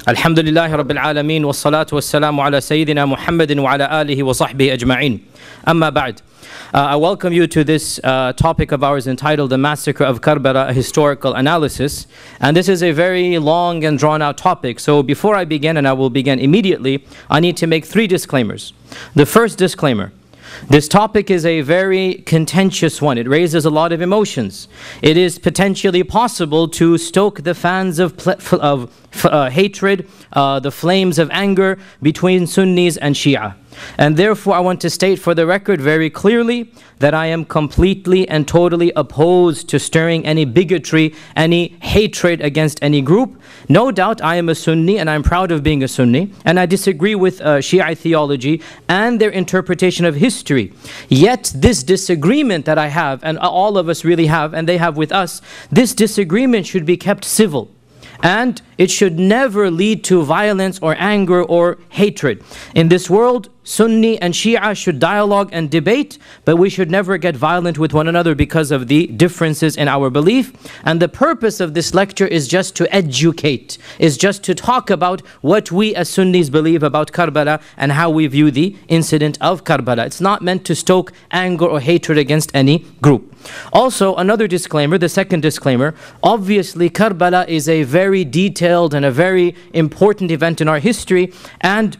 Alhamdulillahi Rabbil Alameen wa salatu wa salamu ala Sayyidina Muhammadin wa ala alihi wa sahbihi ajma'in. Amma ba'd. I welcome you to this topic of ours entitled The Massacre of Karbala, a historical analysis. And this is a very long and drawn out topic. So before I begin, and I will begin immediately, I need to make 3 disclaimers. The first disclaimer: this topic is a very contentious one. It raises a lot of emotions. It is potentially possible to stoke the fans of hatred, the flames of anger between Sunnis and Shia. And therefore I want to state for the record very clearly that I am completely and totally opposed to stirring any bigotry, any hatred against any group. No doubt I am a Sunni and I'm proud of being a Sunni, and I disagree with Shia theology and their interpretation of history. Yet this disagreement that I have, and all of us really have, and they have with us, this disagreement should be kept civil. And it should never lead to violence or anger or hatred. In this world, Sunni and Shia should dialogue and debate, but we should never get violent with one another because of the differences in our belief. And the purpose of this lecture is just to educate, is just to talk about what we as Sunnis believe about Karbala and how we view the incident of Karbala. It's not meant to stoke anger or hatred against any group. Also, another disclaimer, the second disclaimer: obviously Karbala is a very detailed and a very important event in our history, and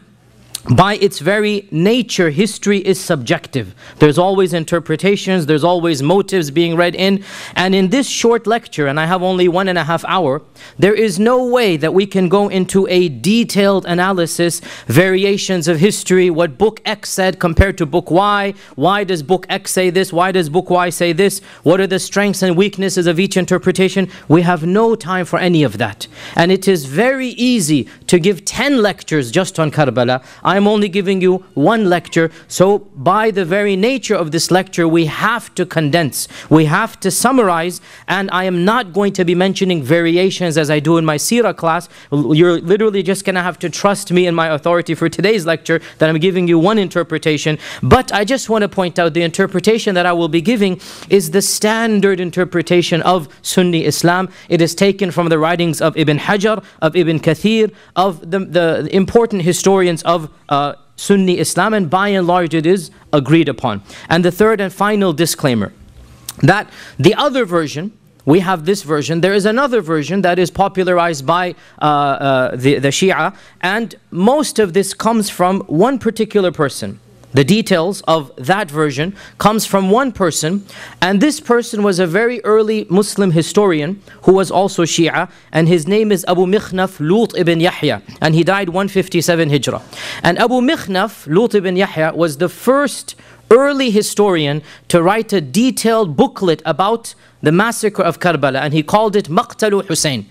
by its very nature, history is subjective. There's always interpretations, there's always motives being read in. And in this short lecture, and I have only 1.5 hours, there is no way that we can go into a detailed analysis, variations of history, what book X said compared to book Y. Why does book X say this? Why does book Y say this? What are the strengths and weaknesses of each interpretation? We have no time for any of that. And it is very easy to give 10 lectures just on Karbala. I'm only giving you 1 lecture, so by the very nature of this lecture, we have to condense, we have to summarize, and I am not going to be mentioning variations as I do in my Seerah class. You're literally just going to have to trust me and my authority for today's lecture that I'm giving you 1 interpretation. But I just want to point out the interpretation that I will be giving is the standard interpretation of Sunni Islam. It is taken from the writings of Ibn Hajar, of Ibn Kathir, of the important historians of Sunni Islam, and by and large it is agreed upon. And the third and final disclaimer, that the other version, we have this version, there is another version that is popularized by the Shia, and most of this comes from one particular person. The details of that version comes from one person, and this person was a very early Muslim historian who was also Shia, and his name is Abu Mikhnaf Lut ibn Yahya, and he died 157 Hijrah. And Abu Mikhnaf Lut ibn Yahya was the first early historian to write a detailed booklet about the massacre of Karbala, and he called it Maqtal al-Husayn.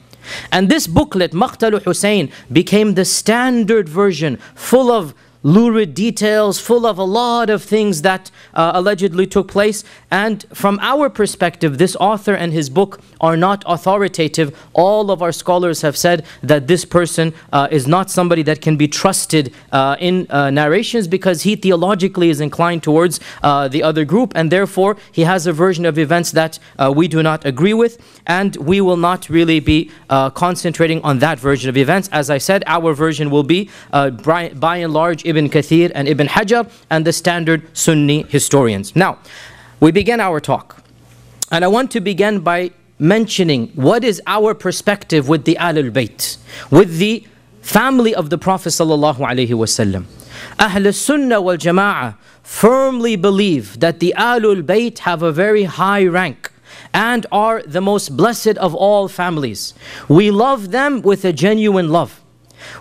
And this booklet, Maqtal al-Husayn, became the standard version, full of lurid details, full of a lot of things that allegedly took place. And from our perspective, this author and his book are not authoritative. All of our scholars have said that this person is not somebody that can be trusted in narrations, because he theologically is inclined towards the other group, and therefore he has a version of events that we do not agree with, and we will not really be concentrating on that version of events. As I said, our version will be by and large Ibn Kathir and Ibn Hajar and the standard Sunni historians. Now, we begin our talk, and I want to begin by mentioning what is our perspective with the Ahlul Bayt, with the family of the Prophet sallallahu alaihi wasallam. Ahl Sunnah wal Jama'ah firmly believe that the Ahlul Bayt have a very high rank and are the most blessed of all families. We love them with a genuine love.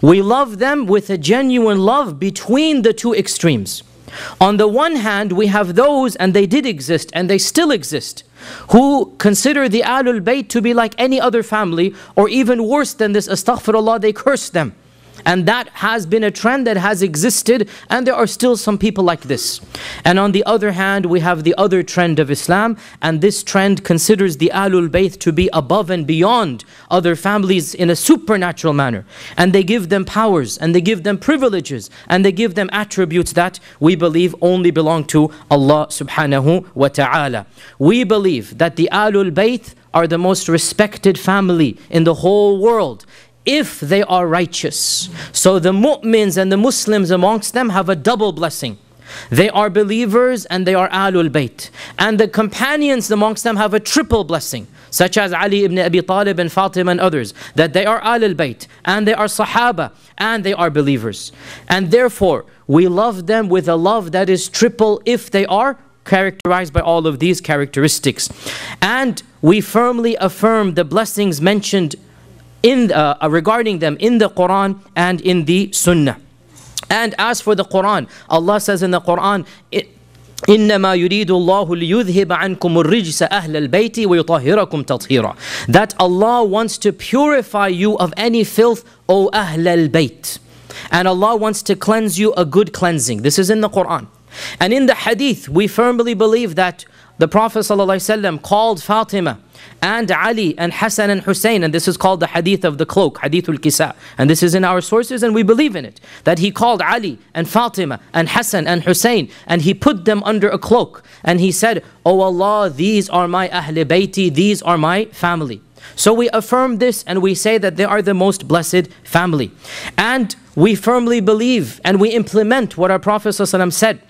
We love them with a genuine love between the 2 extremes. On the one hand, we have those, and they did exist and they still exist, who consider the Ahlul Bayt to be like any other family, or even worse than this, astaghfirullah, they curse them. And that has been a trend that has existed, and there are still some people like this. And on the other hand, we have the other trend of Islam, and this trend considers the Ahlul Bayt to be above and beyond other families in a supernatural manner. And they give them powers, and they give them privileges, and they give them attributes that we believe only belong to Allah subhanahu wa ta'ala. We believe that the Ahlul Bayt are the most respected family in the whole world. if they are righteous. So the mu'mins and the Muslims amongst them have a double blessing. They are believers and they are Ahlul Bayt. And the companions amongst them have a triple blessing, such as Ali ibn Abi Talib and Fatima and others, that they are Ahlul Bayt and they are Sahaba and they are believers. And therefore, we love them with a love that is triple if they are characterized by all of these characteristics. And we firmly affirm the blessings mentioned in regarding them in the Quran and in the Sunnah. And as for the Quran, Allah says in the Quran, إنما يريد الله ليذهب عنكم الرجس أهل البيت ويطهركم تطهيرا. That Allah wants to purify you of any filth, O أهل البيت. And Allah wants to cleanse you a good cleansing. This is in the Quran. And in the Hadith, we firmly believe that the Prophet ﷺ called Fatima and Ali and Hassan and Hussein, and this is called the Hadith of the cloak, Hadithul Kisa. And this is in our sources and we believe in it. That he called Ali and Fatima and Hassan and Hussein and he put them under a cloak. And he said, "O Allah, these are my Ahl Bayti, these are my family." So we affirm this and we say that they are the most blessed family. And we firmly believe and we implement what our Prophet ﷺ said,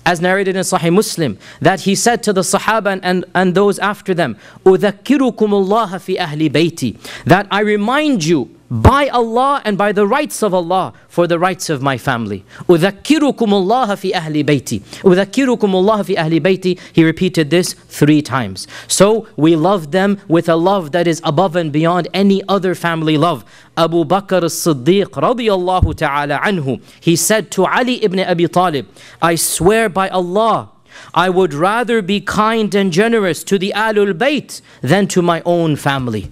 as narrated in Sahih Muslim, that he said to the Sahaba and those after them, أُذَكِّرُكُمُ اللَّهَ فِي أَهْلِ بَيْتِي, that I remind you by Allah and by the rights of Allah for the rights of my family. أُذَكِّرُكُمُ اللَّهَ فِي أَهْلِ بَيْتِي. أُذَكِّرُكُمُ اللَّهَ فِي أَهْلِ بَيْتِي. He repeated this 3 times. So we love them with a love that is above and beyond any other family love. Abu Bakr as-Siddiq radiAllahu ta'ala anhu, he said to Ali ibn Abi Talib, "I swear by Allah, I would rather be kind and generous to the Ahlul Bayt than to my own family."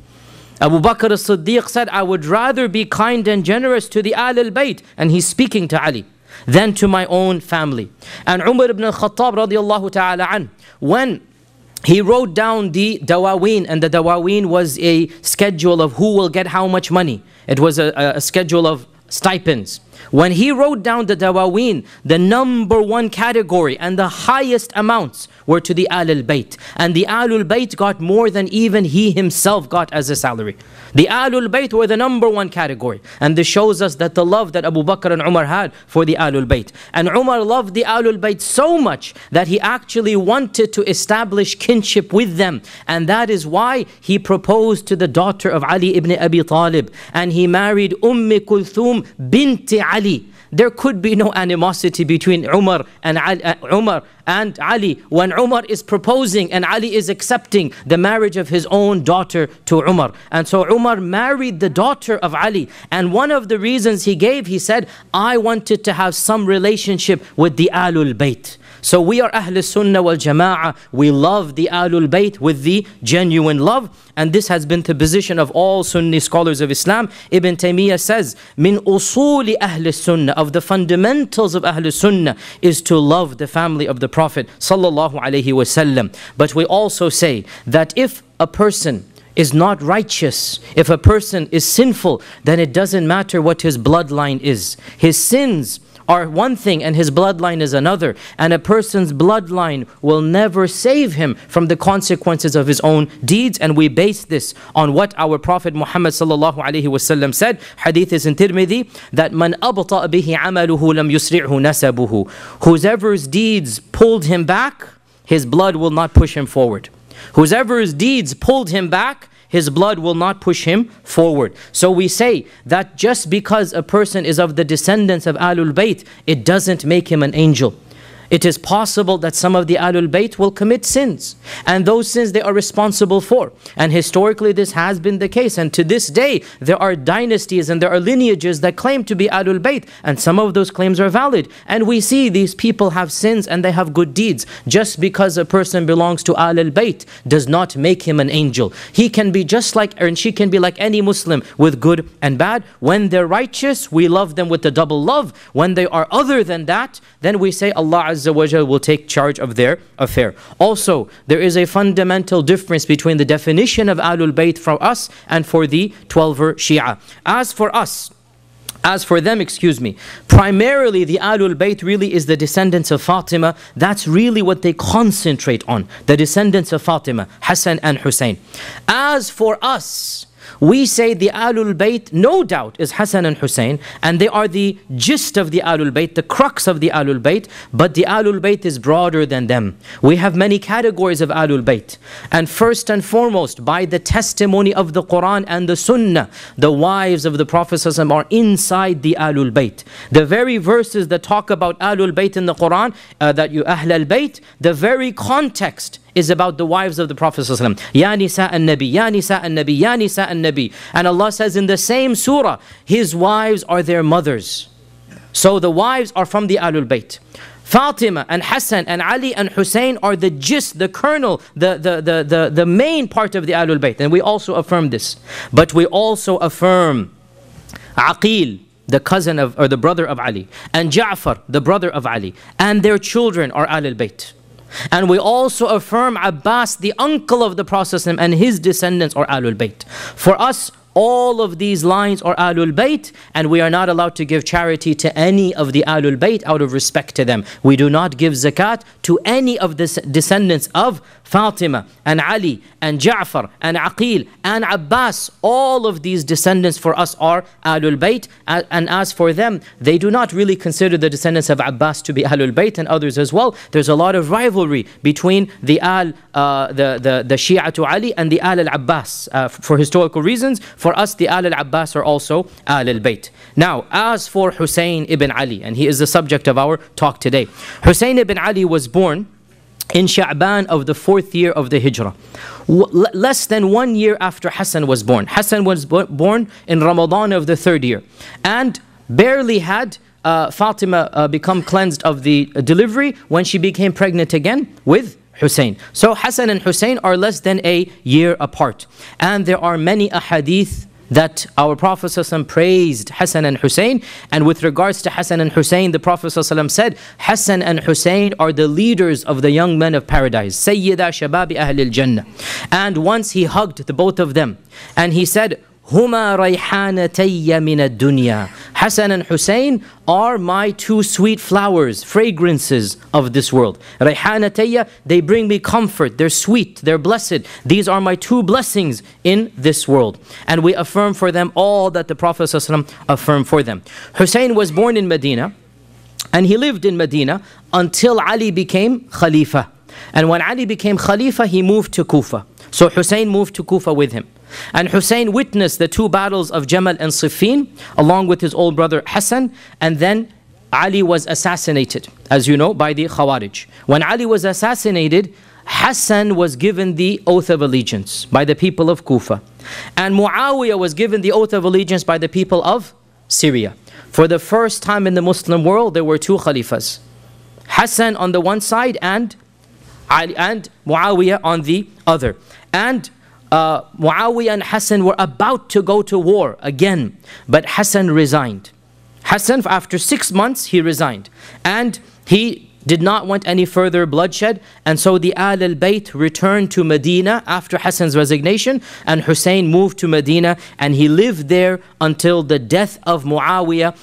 Abu Bakr as-Siddiq said, "I would rather be kind and generous to the Ahlul Bayt," and he's speaking to Ali, "than to my own family." And Umar ibn al-Khattab radiallahu ta'ala an, when he wrote down the dawaween, and the dawaween was a schedule of who will get how much money. It was a schedule of stipends. When he wrote down the dawaween, the number 1 category and the highest amounts were to the Ahlul Bayt. And the Ahlul Bayt got more than even he himself got as a salary. The Ahlul Bayt were the number 1 category. And this shows us that the love that Abu Bakr and Umar had for the Ahlul Bayt. And Umar loved the Ahlul Bayt so much that he actually wanted to establish kinship with them. And that is why he proposed to the daughter of Ali ibn Abi Talib. And he married Kulthum binti Ali. There could be no animosity between Umar and Ali when Umar is proposing and Ali is accepting the marriage of his own daughter to Umar. And so Umar married the daughter of Ali. And one of the reasons he gave, he said, "I wanted to have some relationship with the Ahlul Bayt." So we are Ahl Sunnah wal Jama'ah. We love the Ahlul Bayt with the genuine love. And this has been the position of all Sunni scholars of Islam. Ibn Taymiyyah says, "Min usuli Ahl Sunnah," of the fundamentals of Ahl Sunnah, is to love the family of the Prophet sallallahu alaihi wasallam. But we also say that if a person is not righteous, if a person is sinful, then it doesn't matter what his bloodline is. His sins are one thing and his bloodline is another, and a person's bloodline will never save him from the consequences of his own deeds. And we base this on what our Prophet Muhammad sallallahu alaihi wasallam said. Hadith is in Tirmidhi, that man abta bihi amaluhu lam yusri'hu nasabuhu. Whoever's deeds pulled him back, his blood will not push him forward. Whoever's deeds pulled him back, his blood will not push him forward. So we say that just because a person is of the descendants of Ahlul Bayt, it doesn't make him an angel. It is possible that some of the Ahlul Bayt will commit sins, and those sins they are responsible for. And historically this has been the case, and to this day there are dynasties and there are lineages that claim to be Ahlul Bayt, and some of those claims are valid. And we see these people have sins and they have good deeds. Just because a person belongs to Ahlul Bayt does not make him an angel. He can be just like, and she can be like any Muslim with good and bad. When they're righteous, we love them with the double love. When they are other than that, then we say Allah Azza wa Jal will take charge of their affair. Also, there is a fundamental difference between the definition of Ahlul Bayt for us and for the 12er Shia. As for them, primarily the Ahlul Bayt really is the descendants of Fatima. That's really what they concentrate on, the descendants of Fatima, Hassan and Hussein. As for us, We say the Ahlul Bayt, no doubt, is Hassan and Hussein, and they are the gist of the Ahlul Bayt, the crux of the Ahlul Bayt, but the Ahlul Bayt is broader than them. We have many categories of Ahlul Bayt, and first and foremost, by the testimony of the Quran and the Sunnah, the wives of the Prophet ﷺ are inside the Ahlul Bayt. The very verses that talk about Ahlul Bayt in the Quran, that you Ahl al-Bayt, the very context is about the wives of the Prophet ﷺ. Ya Nisa an-Nabi, Ya Nisa an-Nabi, Ya Nisa an-Nabi. And Allah says in the same surah, His wives are their mothers. So the wives are from the Ahlul Bayt. Fatima and Hassan and Ali and Hussein are the gist, the kernel, the main part of the Ahlul Bayt. And we also affirm this. But we also affirm Aqil, the cousin of, or the brother of Ali, and Ja'far, the brother of Ali, and their children are Ahlul Bayt. And we also affirm Abbas, the uncle of the Prophet, and his descendants are Ahlul Bayt. For us, all of these lines are Ahlul Bayt, and we are not allowed to give charity to any of the Ahlul Bayt out of respect to them. We do not give zakat to any of the descendants of Fatima and Ali and Ja'far and Aqil and Abbas. All of these descendants for us are Ahlul Bayt, and as for them, they do not really consider the descendants of Abbas to be Ahlul Bayt, and others as well. There's a lot of rivalry between the Shi'a to Ali and the al-Abbas for historical reasons. For us, the al-Abbas are also al-Bayt. Now, as for Hussein ibn Ali, and he is the subject of our talk today. Hussein ibn Ali was born in Sha'ban of the 4th year of the Hijrah. Less than 1 year after Hassan was born. Hassan was born in Ramadan of the 3rd year. And barely had Fatima become cleansed of the delivery when she became pregnant again with Hussein. So Hassan and Hussein are less than a year apart. And there are many ahadith that our Prophet ﷺ praised Hassan and Hussein. And with regards to Hassan and Hussein, the Prophet ﷺ said, Hassan and Hussein are the leaders of the young men of paradise. Sayyida shababi ahlil jannah. And once he hugged the both of them, and he said, Huma rayhanatayya min ad-dunya. Hassan and Hussein are my two sweet flowers, fragrances of this world. Rayhanatayya, they bring me comfort, they're sweet, they're blessed. These are my two blessings in this world. And we affirm for them all that the Prophet ﷺ affirmed for them. Hussein was born in Medina, and he lived in Medina until Ali became Khalifa. And when Ali became Khalifa, he moved to Kufa. So Hussein moved to Kufa with him. And Hussein witnessed the two battles of Jamal and Siffin along with his old brother Hassan. And then Ali was assassinated, as you know, by the Khawarij. When Ali was assassinated, Hassan was given the oath of allegiance by the people of Kufa. And Muawiyah was given the oath of allegiance by the people of Syria. For the first time in the Muslim world, there were two Khalifas. Hassan on the one side and Ali and Muawiyah on the other. And Muawiyah and Hassan were about to go to war again, but Hassan resigned. Hassan, after 6 months, he resigned. And he did not want any further bloodshed, and so the Ahlul Bayt returned to Medina after Hassan's resignation, and Hussein moved to Medina, and he lived there until the death of Muawiyah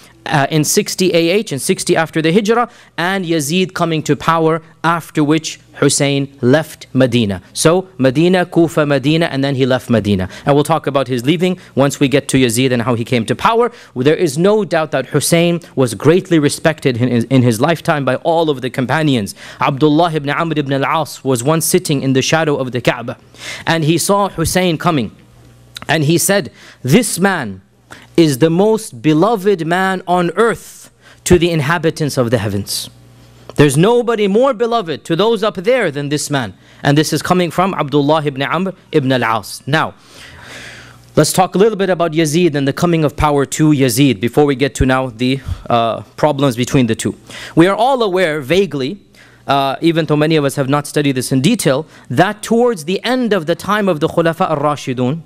in 60 AH, in 60 after the Hijrah, and Yazid coming to power, after which Hussein left Medina. So Medina, Kufa, Medina, and then he left Medina. And we'll talk about his leaving once we get to Yazid and how he came to power. There is no doubt that Hussein was greatly respected in his lifetime by all of the companions. Abdullah ibn Amr ibn al-As was once sitting in the shadow of the Kaaba, and he saw Hussein coming, and he said, "This man is the most beloved man on earth to the inhabitants of the heavens. There's nobody more beloved to those up there than this man." And this is coming from Abdullah ibn Amr ibn al-As. Now, let's talk a little bit about Yazid and the coming of power to Yazid before we get to now the problems between the two. We are all aware, vaguely, even though many of us have not studied this in detail, that towards the end of the time of the Khulafa al-Rashidun,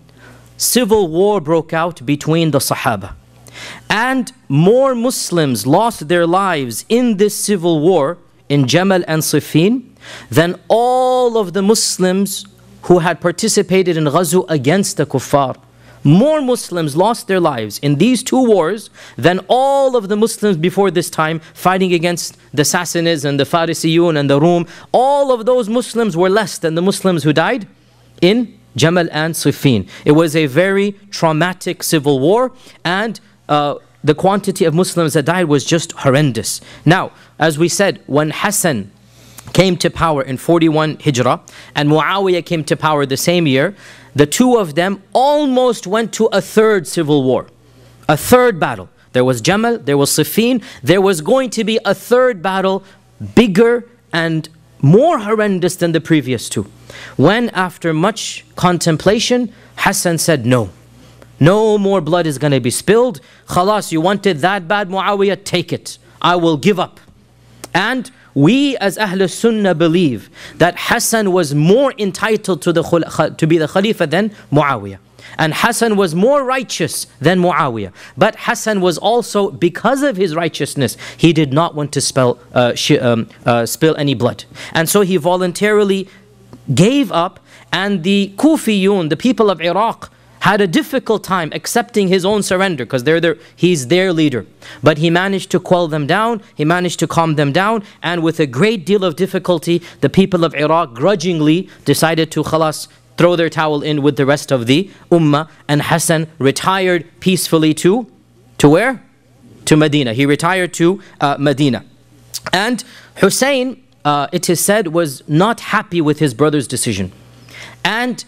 civil war broke out between the Sahaba. And more Muslims lost their lives in this civil war in Jamal and Siffin than all of the Muslims who had participated in Ghazu against the Kuffar. More Muslims lost their lives in these two wars than all of the Muslims before this time fighting against the Sassanids and the Farisiyun and the Rum. All of those Muslims were less than the Muslims who died in Jamal and Siffin. It was a very traumatic civil war, and the quantity of Muslims that died was just horrendous. Now, as we said, when Hassan came to power in 41 Hijrah and Muawiyah came to power the same year, the two of them almost went to a third civil war, a third battle. There was Jamal, there was Siffin, there was going to be a third battle, bigger and more horrendous than the previous two. When after much contemplation, Hassan said no. No more blood is going to be spilled. Khalas, you wanted that bad, Muawiyah, take it. I will give up. And we as Ahl Sunnah believe that Hassan was more entitled to be the Khalifa than Muawiyah. And Hassan was more righteous than Muawiyah. But Hassan was also, because of his righteousness, he did not want to spill any blood. And so he voluntarily gave up, and the Kufiyun, the people of Iraq, had a difficult time accepting his own surrender because he's their leader. But he managed to quell them down, he managed to calm them down, and with a great deal of difficulty, the people of Iraq grudgingly decided to khalas, throw their towel in with the rest of the ummah, and Hassan retired peacefully to where? To Medina. He retired to Medina. And Hussein, it is said, was not happy with his brother's decision. And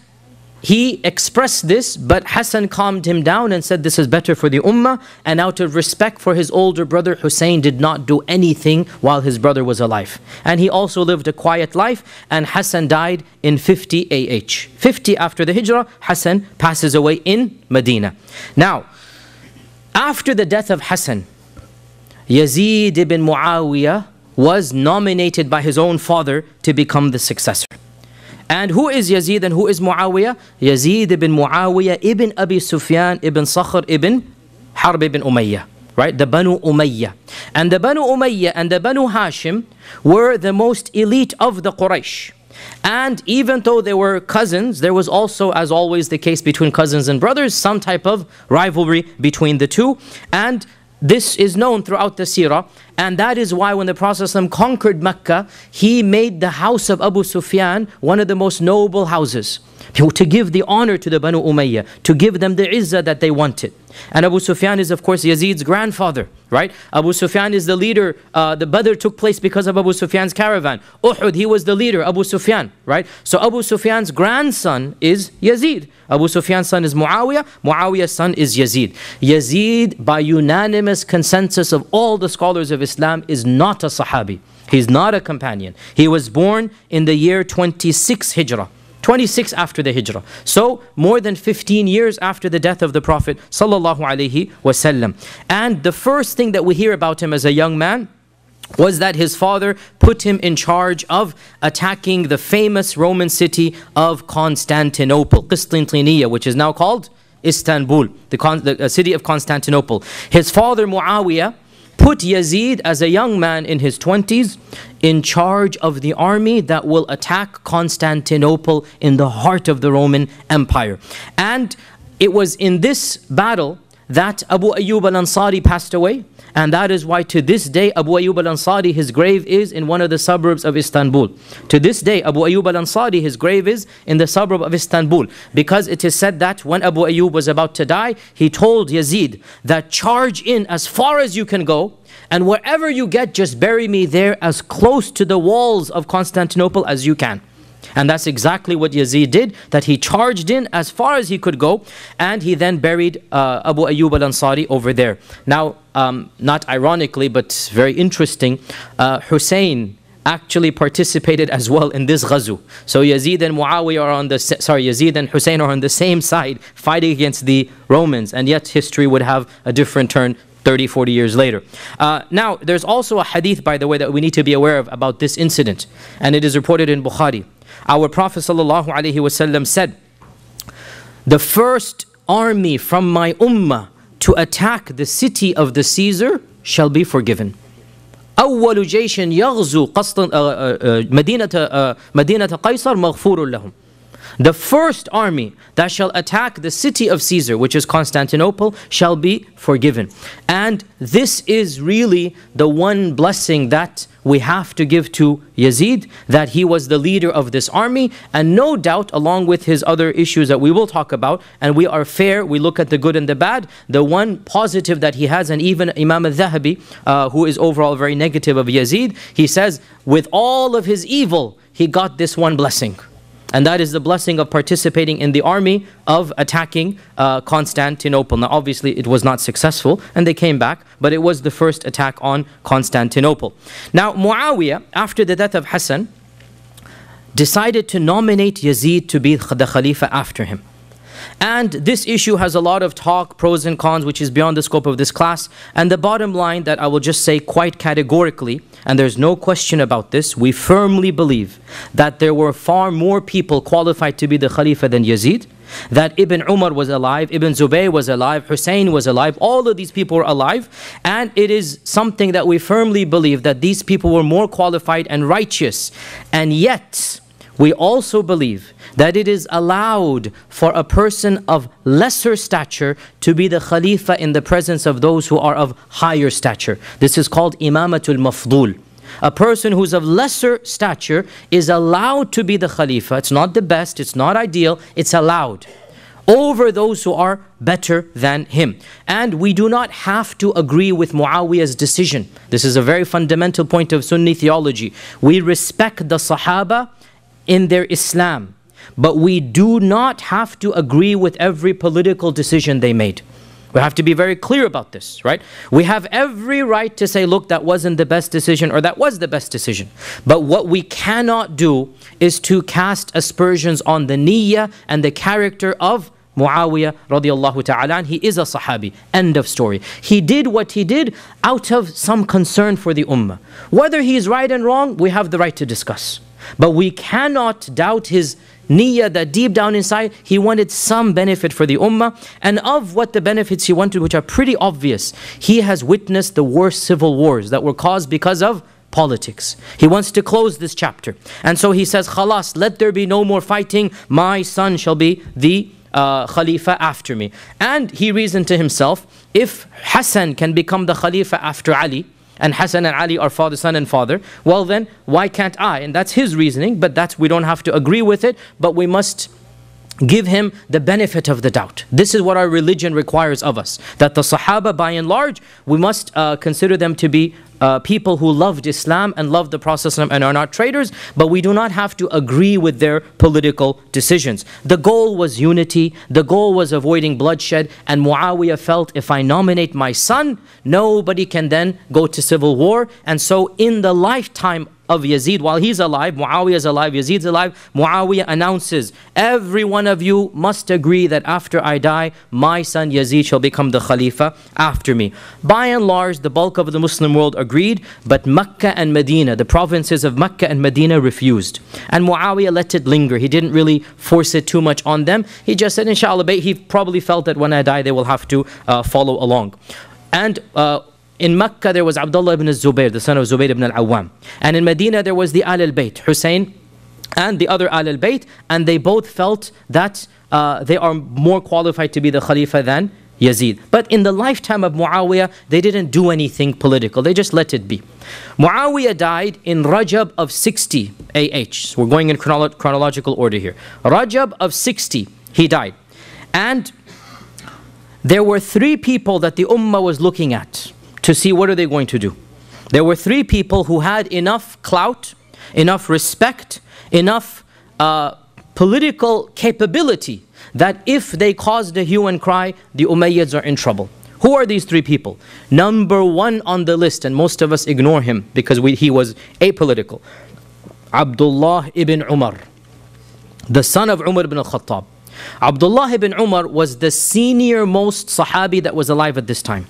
he expressed this, but Hassan calmed him down and said this is better for the ummah, and out of respect for his older brother, Hussein did not do anything while his brother was alive. And he also lived a quiet life, and Hassan died in 50 AH. 50 after the Hijrah, Hassan passes away in Medina. Now, after the death of Hassan, Yazid ibn Muawiyah was nominated by his own father to become the successor. And who is Yazid and who is Muawiyah? Yazid ibn Muawiyah ibn Abi Sufyan ibn Sakhr ibn Harb ibn Umayyah. Right? The Banu Umayyah. And the Banu Umayyah and the Banu Hashim were the most elite of the Quraysh. And even though they were cousins, there was also, as always the case between cousins and brothers, some type of rivalry between the two. And this is known throughout the seerah, and that is why when the Prophet ﷺ conquered Mecca, he made the house of Abu Sufyan one of the most noble houses, to give the honor to the Banu Umayyah, to give them the izzah that they wanted. And Abu Sufyan is of course Yazid's grandfather, right? Abu Sufyan is the leader. The Badr took place because of Abu Sufyan's caravan. Uhud, he was the leader, Abu Sufyan, right? So Abu Sufyan's grandson is Yazid. Abu Sufyan's son is Muawiyah. Muawiyah's son is Yazid. Yazid, by unanimous consensus of all the scholars of Islam, is not a Sahabi. He's not a companion. He was born in the year 26 Hijrah. 26 after the Hijrah. So more than 15 years after the death of the Prophet sallallahu alaihi wasallam. And the first thing that we hear about him as a young man was that his father put him in charge of attacking the famous Roman city of Constantinople, Qistintiniya, which is now called Istanbul, the city of Constantinople. His father Muawiyah put Yazid as a young man in his 20s in charge of the army that will attack Constantinople in the heart of the Roman Empire. And it was in this battle that Abu Ayyub al-Ansari passed away. And that is why to this day Abu Ayyub al-Ansari, his grave is in one of the suburbs of Istanbul. To this day Abu Ayyub al-Ansari, his grave is in the suburb of Istanbul. Because it is said that when Abu Ayyub was about to die, he told Yazid that charge in as far as you can go, and wherever you get, just bury me there as close to the walls of Constantinople as you can. And that's exactly what Yazid did, that he charged in as far as he could go, and he then buried Abu Ayyub al-Ansari over there. Now, not ironically, but very interesting, Hussein actually participated as well in this ghazu. So Yazid and Muawiyah are on the, Yazid and Hussein are on the same side, fighting against the Romans, and yet history would have a different turn 30, 40 years later. Now, there's also a hadith, by the way, that we need to be aware of about this incident, and it is reported in Bukhari. Our Prophet ﷺ said, the first army from my ummah to attack the city of the Caesar shall be forgiven. أول جيش يغزو مدينة قيصر مغفور لهم. The first army that shall attack the city of Caesar, which is Constantinople, shall be forgiven. And this is really the one blessing that we have to give to Yazid, that he was the leader of this army, and no doubt along with his other issues that we will talk about, and we are fair, we look at the good and the bad, the one positive that he has, and even Imam al-Dhahabi, who is overall very negative of Yazid, he says with all of his evil, he got this one blessing. And that is the blessing of participating in the army of attacking Constantinople. Now obviously it was not successful and they came back, but it was the first attack on Constantinople. Now Muawiyah, after the death of Hassan, decided to nominate Yazid to be the Khalifa after him. And this issue has a lot of talk, pros and cons, which is beyond the scope of this class. And the bottom line that I will just say quite categorically, and there's no question about this, we firmly believe that there were far more people qualified to be the Khalifa than Yazid. That Ibn Umar was alive, Ibn Zubayr was alive, Hussein was alive, all of these people were alive. And it is something that we firmly believe that these people were more qualified and righteous. And yet, we also believe that it is allowed for a person of lesser stature to be the Khalifa in the presence of those who are of higher stature. This is called Imamatul Mafdul. A person who's of lesser stature is allowed to be the Khalifa. It's not the best, it's not ideal, it's allowed over those who are better than him. And we do not have to agree with Muawiyah's decision. This is a very fundamental point of Sunni theology. We respect the Sahaba in their Islam, but we do not have to agree with every political decision they made. We have to be very clear about this, right? We have every right to say, look, that wasn't the best decision, or that was the best decision. But what we cannot do is to cast aspersions on the niyyah and the character of Muawiyah radiallahu ta'ala. He is a Sahabi, end of story. He did what he did out of some concern for the ummah. Whether he is right and wrong, we have the right to discuss. But we cannot doubt his niyyah that deep down inside, he wanted some benefit for the ummah. And of what the benefits he wanted, which are pretty obvious, he has witnessed the worst civil wars that were caused because of politics. He wants to close this chapter. And so he says, Khalas, let there be no more fighting. My son shall be the Khalifa after me. And he reasoned to himself, if Hassan can become the Khalifa after Ali, and Hassan and Ali are father, son and father, well then, why can't I? And that's his reasoning, but we don't have to agree with it, but we must give him the benefit of the doubt. This is what our religion requires of us. That the Sahaba, by and large, we must consider them to be people who loved Islam and loved the Prophet and are not traitors, but we do not have to agree with their political decisions. The goal was unity, the goal was avoiding bloodshed, and Muawiyah felt, if I nominate my son, nobody can then go to civil war. And so in the lifetime of Yazid, while he's alive, Muawiyah is alive, Yazid's alive, Muawiyah announces, every one of you must agree that after I die, my son Yazid shall become the Khalifa after me. By and large, the bulk of the Muslim world agreed, but Mecca and Medina, the provinces of Mecca and Medina, refused. And Muawiyah let it linger. He didn't really force it too much on them. He just said, inshallah, he probably felt that when I die, they will have to follow along. And in Mecca, there was Abdullah ibn Zubayr, the son of Zubayr ibn al-Awwam. And in Medina, there was the al-Bayt, Hussein and the other al-Bayt. And they both felt that they are more qualified to be the Khalifa than Yazid. But in the lifetime of Muawiyah, they didn't do anything political. They just let it be. Muawiyah died in Rajab of 60 AH. So we're going in chronological order here. Rajab of 60, he died. And there were three people that the Ummah was looking at to see what are they going to do. There were three people who had enough clout, enough respect, enough political capability that if they caused a hue and cry, the Umayyads are in trouble. Who are these three people? Number one on the list, and most of us ignore him because he was apolitical. Abdullah ibn Umar, the son of Umar ibn al-Khattab. Abdullah ibn Umar was the senior most Sahabi that was alive at this time.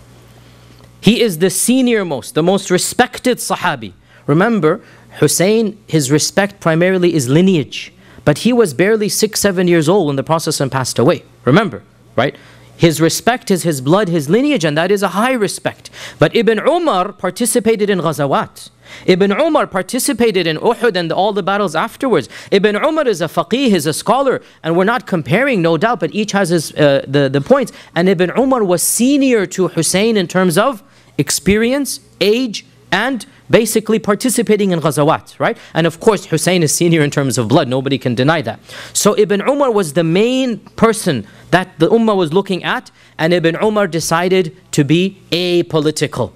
He is the senior most, the most respected Sahabi. Remember, Hussein, his respect primarily is lineage. But he was barely 6-7 years old when the Prophet passed away. Remember, right? His respect is his blood, his lineage, and that is a high respect. But Ibn Umar participated in Ghazawat. Ibn Umar participated in Uhud and all the battles afterwards. Ibn Umar is a faqih, is a scholar, and we're not comparing, no doubt, but each has his, the points. And Ibn Umar was senior to Hussein in terms of experience, age, and basically participating in ghazawat, right? And of course, Hussein is senior in terms of blood. Nobody can deny that. So Ibn Umar was the main person that the Ummah was looking at, and Ibn Umar decided to be apolitical.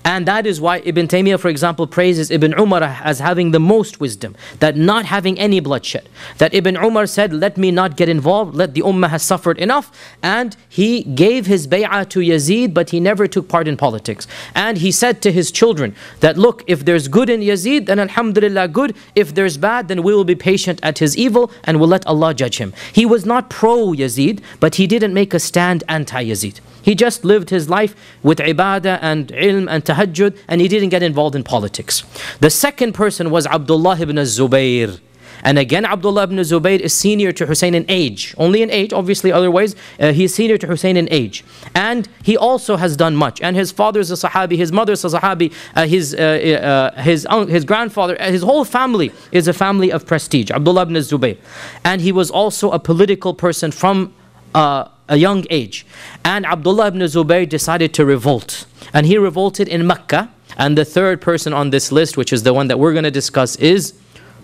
And that is why Ibn Taymiyyah, for example, praises Ibn Umar as having the most wisdom, that not having any bloodshed. That Ibn Umar said, let me not get involved, let the Ummah has suffered enough. And he gave his bay'ah to Yazid, but he never took part in politics. And he said to his children that, look, if there's good in Yazid, then alhamdulillah good. If there's bad, then we will be patient at his evil and we'll let Allah judge him. He was not pro-Yazid, but he didn't make a stand anti-Yazid. He just lived his life with ibadah and ilm and tahajjud, and he didn't get involved in politics. The second person was Abdullah ibn Zubayr. And again, Abdullah ibn Zubayr is senior to Hussein in age. Only in age, obviously, otherwise, he's senior to Hussein in age. And he also has done much. And his father is a Sahabi, his mother is a Sahabi, his grandfather, his whole family is a family of prestige, Abdullah ibn Zubayr. And he was also a political person from a young age. And Abdullah ibn Zubayr decided to revolt. And he revolted in Mecca. And the third person on this list, which is the one that we're going to discuss, is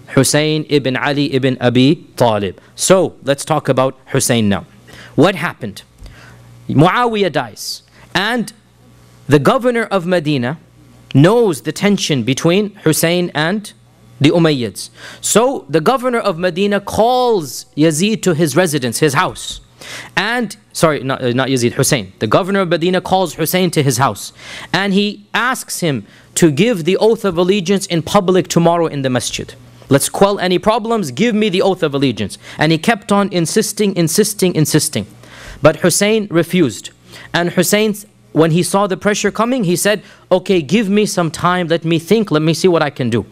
Hussein ibn Ali ibn Abi Talib. So, let's talk about Hussein now. What happened? Muawiyah dies. And the governor of Medina knows the tension between Hussein and the Umayyads. So, the governor of Medina calls Yazid to his residence, his house. And, sorry, not Yazid, Hussein. The governor of Medina calls Hussein to his house. And he asks him to give the oath of allegiance in public tomorrow in the masjid. Let's quell any problems, give me the oath of allegiance. And he kept on insisting. But Hussein refused. And Hussein, when he saw the pressure coming, he said, okay, give me some time, let me think, let me see what I can do.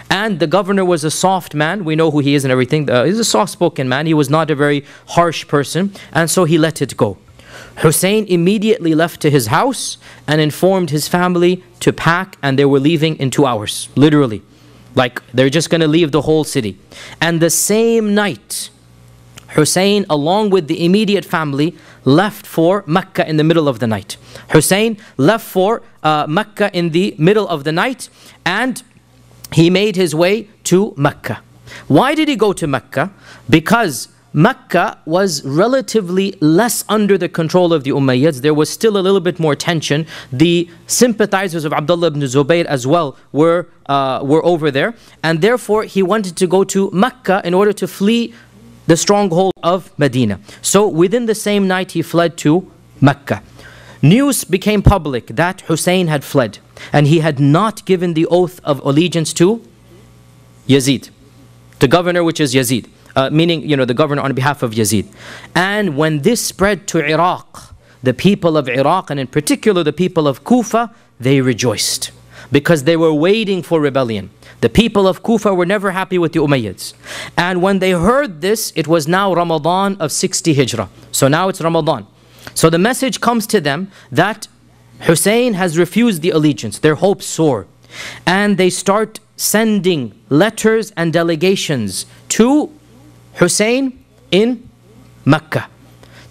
And the governor was a soft man. We know who he is and everything. He's a soft-spoken man. He was not a very harsh person. And so he let it go. Hussein immediately left to his house and informed his family to pack, and they were leaving in 2 hours. Literally. Like, they're just going to leave the whole city. And the same night, Hussein, along with the immediate family, left for Mecca in the middle of the night. Hussein left for Mecca in the middle of the night, and he made his way to Mecca. Why did he go to Mecca? Because Mecca was relatively less under the control of the Umayyads. There was still a little bit more tension. The sympathizers of Abdullah ibn Zubayr as well were over there. And therefore, he wanted to go to Mecca in order to flee the stronghold of Medina. So within the same night, he fled to Mecca. News became public that Hussein had fled. And he had not given the oath of allegiance to Yazid, the governor, which is Yazid, meaning, the governor on behalf of Yazid. And when this spread to Iraq, the people of Iraq, and in particular the people of Kufa, they rejoiced because they were waiting for rebellion. The people of Kufa were never happy with the Umayyads. And when they heard this, it was now Ramadan of 60 Hijrah. So now it's Ramadan. So the message comes to them that Hussein has refused the allegiance. Their hopes soar. And they start sending letters and delegations to Hussein in Mecca,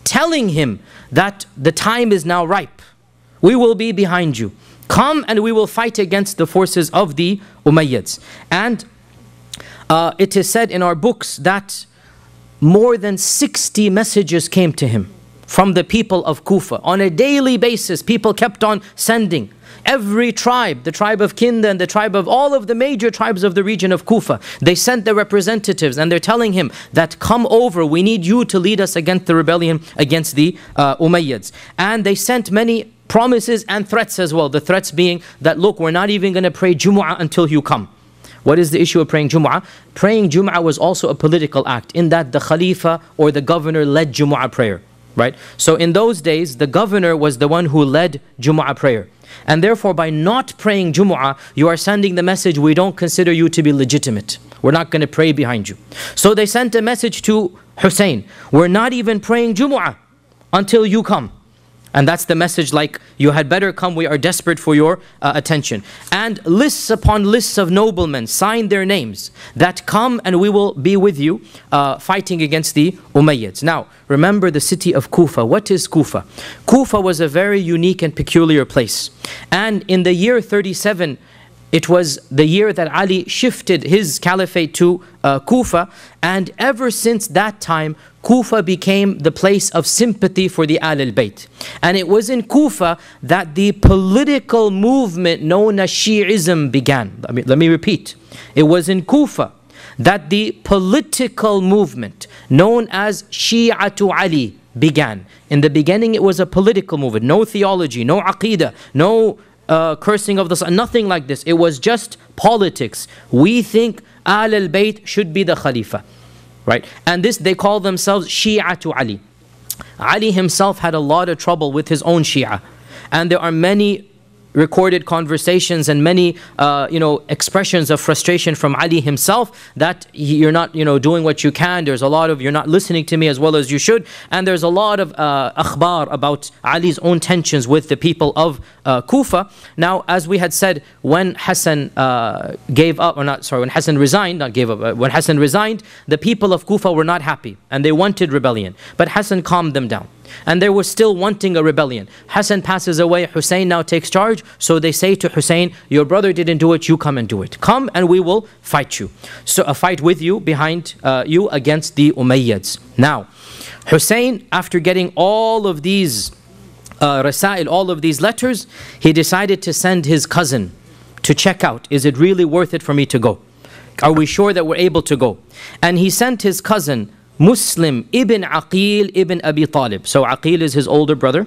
telling him that the time is now ripe. We will be behind you. Come and we will fight against the forces of the Umayyads. And it is said in our books that more than 60 messages came to him from the people of Kufa. On a daily basis, people kept on sending. Every tribe, the tribe of Kinda and the tribe of all of the major tribes of the region of Kufa, they sent their representatives and they're telling him that come over, we need you to lead us against the rebellion against the Umayyads. And they sent many promises and threats as well. The threats being that, look, we're not even going to pray Jumu'ah until you come. What is the issue of praying Jumu'ah? Praying Jumu'ah was also a political act in that the Khalifa or the governor led Jumu'ah prayer. Right? So in those days, the governor was the one who led Jumu'ah prayer. And therefore, by not praying Jumu'ah, you are sending the message, we don't consider you to be legitimate. We're not going to pray behind you. So they sent a message to Hussein, we're not even praying Jumu'ah until you come. And that's the message, like, you had better come, we are desperate for your attention. And lists upon lists of noblemen signed their names that come and we will be with you fighting against the Umayyads. Now, remember the city of Kufa. What is Kufa? Kufa was a very unique and peculiar place. And in the year 37 It was the year that Ali shifted his caliphate to Kufa, and ever since that time, Kufa became the place of sympathy for the Ahl al-Bayt. And it was in Kufa that the political movement known as Shi'ism began. Let me repeat. It was in Kufa that the political movement known as Shi'atu Ali began. In the beginning, it was a political movement. No theology, no aqidah, no cursing of the sun, nothing like this. It was just politics. We think Ahl al-Bayt should be the Khalifa. Right? And this, they call themselves Shi'atu Ali. Ali himself had a lot of trouble with his own Shia. And there are many recorded conversations and many expressions of frustration from Ali himself that you're not doing what you can. There's a lot of you're not listening to me as well as you should, and there's a lot of akhbar about Ali's own tensions with the people of Kufa. Now, as we had said, when Hassan when Hassan resigned, when Hassan resigned, the people of Kufa were not happy and they wanted rebellion, but Hassan calmed them down. And they were still wanting a rebellion. Hassan passes away, Hussein now takes charge. So they say to Hussein, your brother didn't do it, you come and do it. Come and we will fight you. So a fight with you, behind you against the Umayyads. Now, Hussein, after getting all of these rasail, all of these letters, he decided to send his cousin to check out, is it really worth it for me to go? Are we sure that we're able to go? And he sent his cousin, Muslim ibn Aqil ibn Abi Talib. So Aqil is his older brother,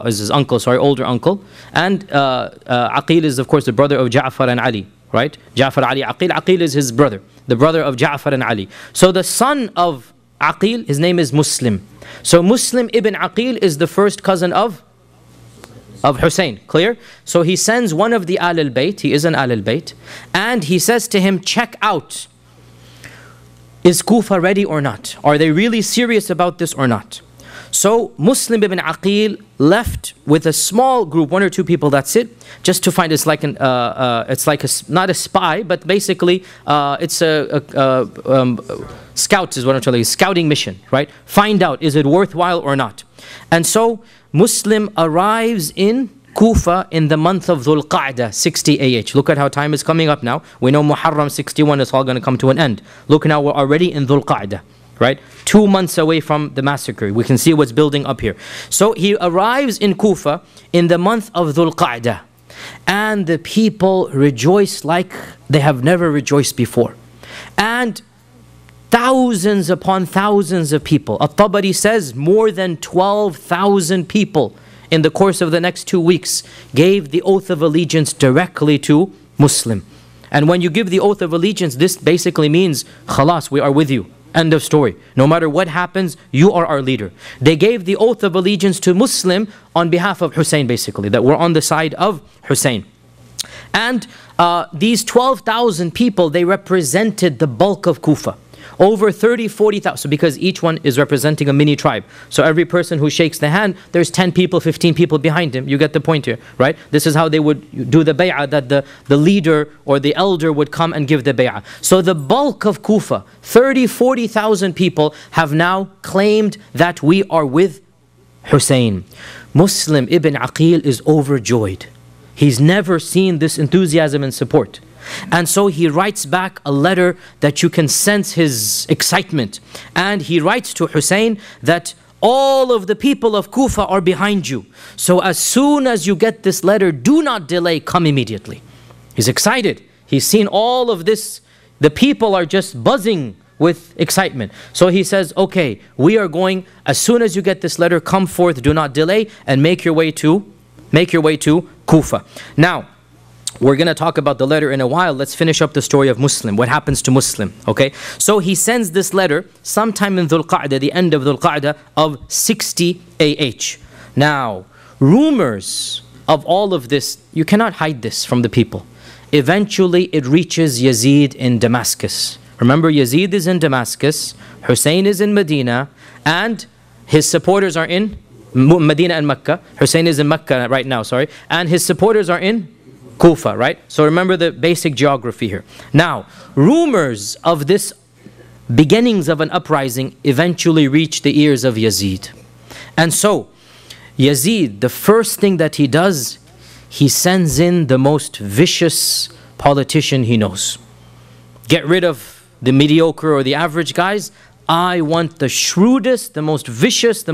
is his uncle, older uncle. And Aqil is of course the brother of Ja'far and Ali, right? Ja'far, Ali, Aqil. Aqil is his brother, the brother of Ja'far and Ali. So the son of Aqil, his name is Muslim. So Muslim ibn Aqil is the first cousin of Hussein, clear? So he sends one of the Ahl al-Bayt, he is an Ahl al-Bayt, and he says to him, check out, is Kufa ready or not? Are they really serious about this or not? So Muslim ibn Aqil left with a small group, one or two people, that's it, just to find, it's like not a spy, but basically it's a scouts is what I'm telling you, scouting mission, right? Find out, is it worthwhile or not? And so Muslim arrives in Kufa in the month of Dhul Qa'dah, 60 AH. Look at how time is coming up now. We know Muharram 61 is all going to come to an end. Look now, we're already in Dhul Qa'dah, right? 2 months away from the massacre. We can see what's building up here. So he arrives in Kufa in the month of Dhul Qa'dah. And the people rejoice like they have never rejoiced before. And thousands upon thousands of people. At-Tabari says more than 12,000 people in the course of the next 2 weeks gave the oath of allegiance directly to Muslim. And when you give the oath of allegiance, this basically means, khalas, we are with you. End of story. No matter what happens, you are our leader. They gave the oath of allegiance to Muslim on behalf of Hussein, basically, that we're on the side of Hussein. And these 12,000 people, they represented the bulk of Kufa. Over 30, 40,000, so because each one is representing a mini tribe. So every person who shakes the hand, there's 10 people, 15 people behind him. You get the point here, right? This is how they would do the bay'ah, that the leader or the elder would come and give the bay'ah. So the bulk of Kufa, 30, 40,000 people have now claimed that we are with Hussein. Muslim ibn Aqil is overjoyed. He's never seen this enthusiasm and support. And so he writes back a letter that you can sense his excitement. And he writes to Hussein that all of the people of Kufa are behind you. So as soon as you get this letter, do not delay, come immediately. He's excited. He's seen all of this. The people are just buzzing with excitement. So he says, okay, we are going, as soon as you get this letter, come forth, do not delay, and make your way to Kufa. Now, we're going to talk about the letter in a while. Let's finish up the story of Muslim. What happens to Muslim? Okay. So he sends this letter sometime in Dhul Qa'dah, the end of Dhul Qa'dah of 60 AH. Now, rumors of all of this, you cannot hide this from the people. Eventually, it reaches Yazid in Damascus. Remember, Yazid is in Damascus, Hussein is in Medina, and his supporters are in Medina and Mecca. Hussein is in Mecca right now, sorry. And his supporters are in Kufa, right? So remember the basic geography here. Now, rumors of this beginnings of an uprising eventually reach the ears of Yazid. And so, Yazid, the first thing that he does, he sends in the most vicious politician he knows. Get rid of the mediocre or the average guys. I want the shrewdest, the most vicious, the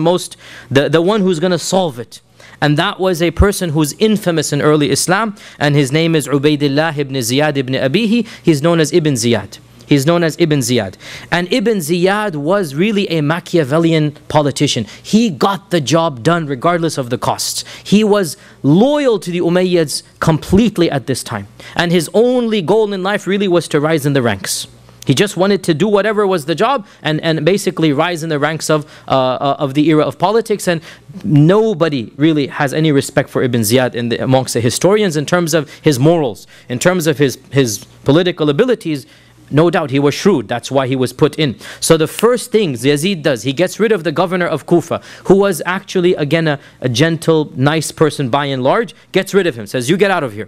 one who's going to solve it. And that was a person who's infamous in early Islam, and his name is Ubaydullah ibn Ziyad ibn Abihi. He's known as Ibn Ziyad. He's known as Ibn Ziyad. And Ibn Ziyad was really a Machiavellian politician. He got the job done regardless of the costs. He was loyal to the Umayyads completely at this time. And his only goal in life really was to rise in the ranks. He just wanted to do whatever was the job and basically rise in the ranks of the era of politics. And nobody really has any respect for Ibn Ziyad amongst the historians in terms of his morals, in terms of his political abilities. No doubt he was shrewd. That's why he was put in. So the first thing Yazid does, he gets rid of the governor of Kufa, who was actually, again, a gentle, nice person by and large. Gets rid of him, says, you get out of here.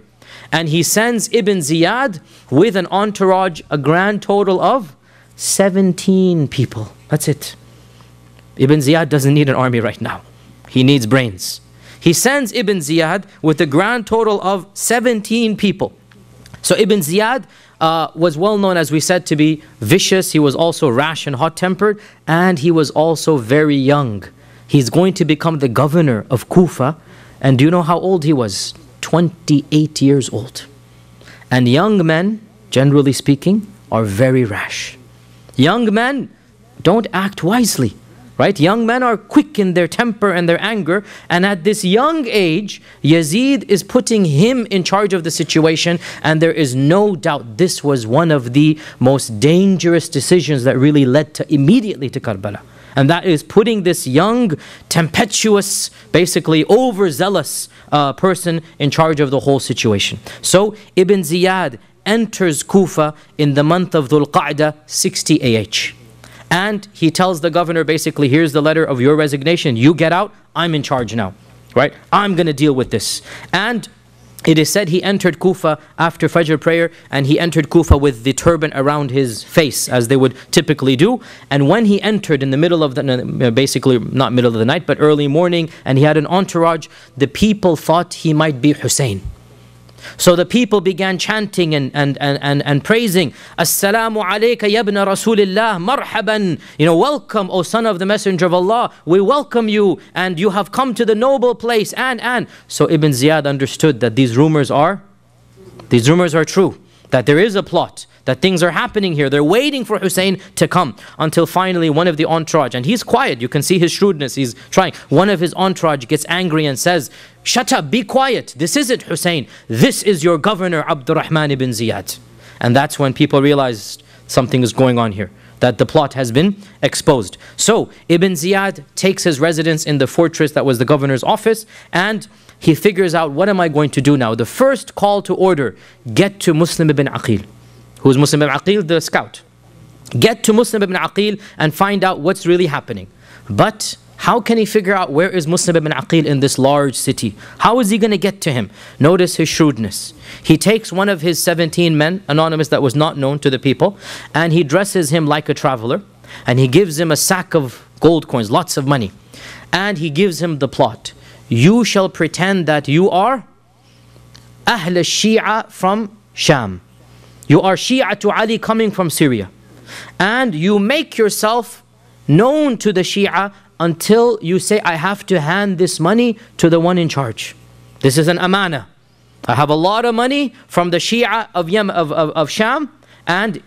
And he sends Ibn Ziyad with an entourage, a grand total of 17 people. That's it. Ibn Ziyad doesn't need an army right now. He needs brains. He sends Ibn Ziyad with a grand total of 17 people. So Ibn Ziyad was well known, as we said, to be vicious. He was also rash and hot-tempered, and he was also very young. He's going to become the governor of Kufa. And do you know how old he was? 28 years old. And young men, generally speaking, are very rash. Young men don't act wisely, right? Young men are quick in their temper and their anger. And at this young age, Yazid is putting him in charge of the situation. And there is no doubt this was one of the most dangerous decisions that really led immediately to Karbala. And that is putting this young, tempestuous, basically overzealous person in charge of the whole situation. So Ibn Ziyad enters Kufa in the month of Dhul Qa'dah, 60 AH. And he tells the governor, basically, here's the letter of your resignation. You get out, I'm in charge now. Right? I'm going to deal with this. And it is said he entered Kufa after Fajr prayer, and he entered Kufa with the turban around his face, as they would typically do. And when he entered in the middle of the, basically not middle of the night, but early morning, and he had an entourage, the people thought he might be Husayn. So the people began chanting and praising, Assalamu alayka yabna Rasulillah, marhaban. Welcome, O son of the Messenger of Allah. We welcome you, and you have come to the noble place, and. So Ibn Ziyad understood that these rumors are true, that there is a plot, that things are happening here. They're waiting for Hussein to come, until finally one of the entourage, and he's quiet, you can see his shrewdness, he's trying. One of his entourage gets angry and says, shut up, be quiet, this isn't Hussein, this is your governor Abdurrahman ibn Ziyad. And that's when people realized something is going on here, that the plot has been exposed. So Ibn Ziyad takes his residence in the fortress that was the governor's office, and he figures out, what am I going to do now? The first call to order, get to Muslim ibn Aqil. Who's Muslim ibn Aqil? The scout. Get to Muslim ibn Aqil and find out what's really happening. But how can he figure out where is Muslim ibn Aqil in this large city? How is he going to get to him? Notice his shrewdness. He takes one of his 17 men, anonymous, that was not known to the people, and he dresses him like a traveler, and he gives him a sack of gold coins, lots of money, and he gives him the plot. You shall pretend that you are Ahl al-Shi'a from Sham. You are Shi'a to Ali coming from Syria. And you make yourself known to the Shi'a until you say, I have to hand this money to the one in charge. This is an amana. I have a lot of money from the Shi'a of Sham, and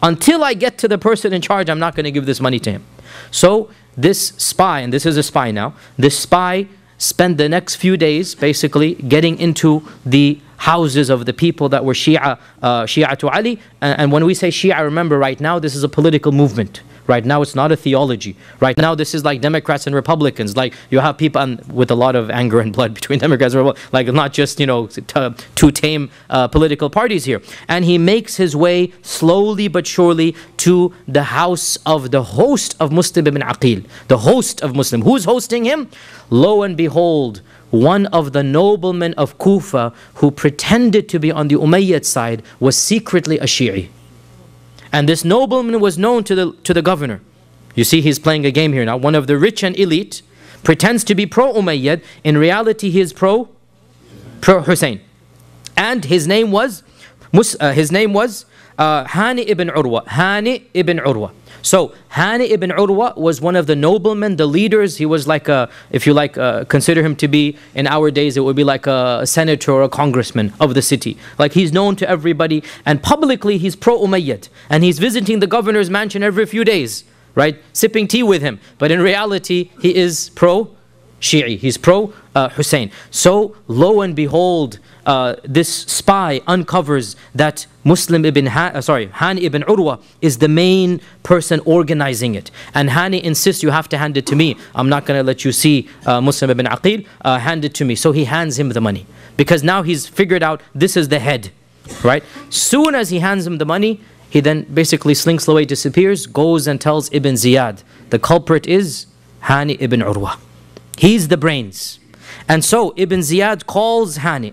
until I get to the person in charge, I'm not going to give this money to him. So this spy, and this is a spy now, this spy spent the next few days basically getting into the houses of the people that were Shi'a to Ali. And when we say Shi'a, remember, right now this is a political movement. Right now it's not a theology. Right now this is like Democrats and Republicans. Like you have people with a lot of anger and blood between Democrats and Republicans. Like not just, two tame political parties here. And he makes his way slowly but surely to the house of the host of Muslim ibn Aqil. The host of Muslim. Who's hosting him? Lo and behold, one of the noblemen of Kufa who pretended to be on the Umayyad side was secretly a Shi'i. And this nobleman was known to the governor. You see, he's playing a game here now. One of the rich and elite pretends to be pro-Umayyad. In reality, he is pro-Hussein. And his name was His name was Hani ibn Urwa. Hani ibn Urwa. So Hani ibn Urwa was one of the noblemen, the leaders. He was like a, if you like, consider him to be, in our days, it would be like a senator or a congressman of the city. Like he's known to everybody, and publicly he's pro-Umayyad. And he's visiting the governor's mansion every few days, right? Sipping tea with him. But in reality, he is pro-Shi'i. He's pro-Husayn. So lo and behold, this spy uncovers that Hani ibn Urwa is the main person organizing it. And Hani insists, you have to hand it to me. I'm not going to let you see Muslim ibn Aqil. Hand it to me. So he hands him the money. Because now he's figured out this is the head. Right? Soon as he hands him the money, he then basically slinks away, disappears, goes and tells Ibn Ziyad. The culprit is Hani ibn Urwa. He's the brains. And so Ibn Ziyad calls Hani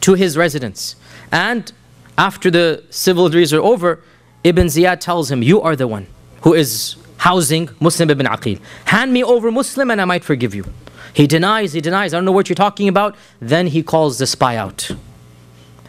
to his residence. And after the civil duties are over, Ibn Ziyad tells him, you are the one who is housing Muslim ibn Aqil. Hand me over Muslim and I might forgive you. He denies, I don't know what you're talking about. Then he calls the spy out.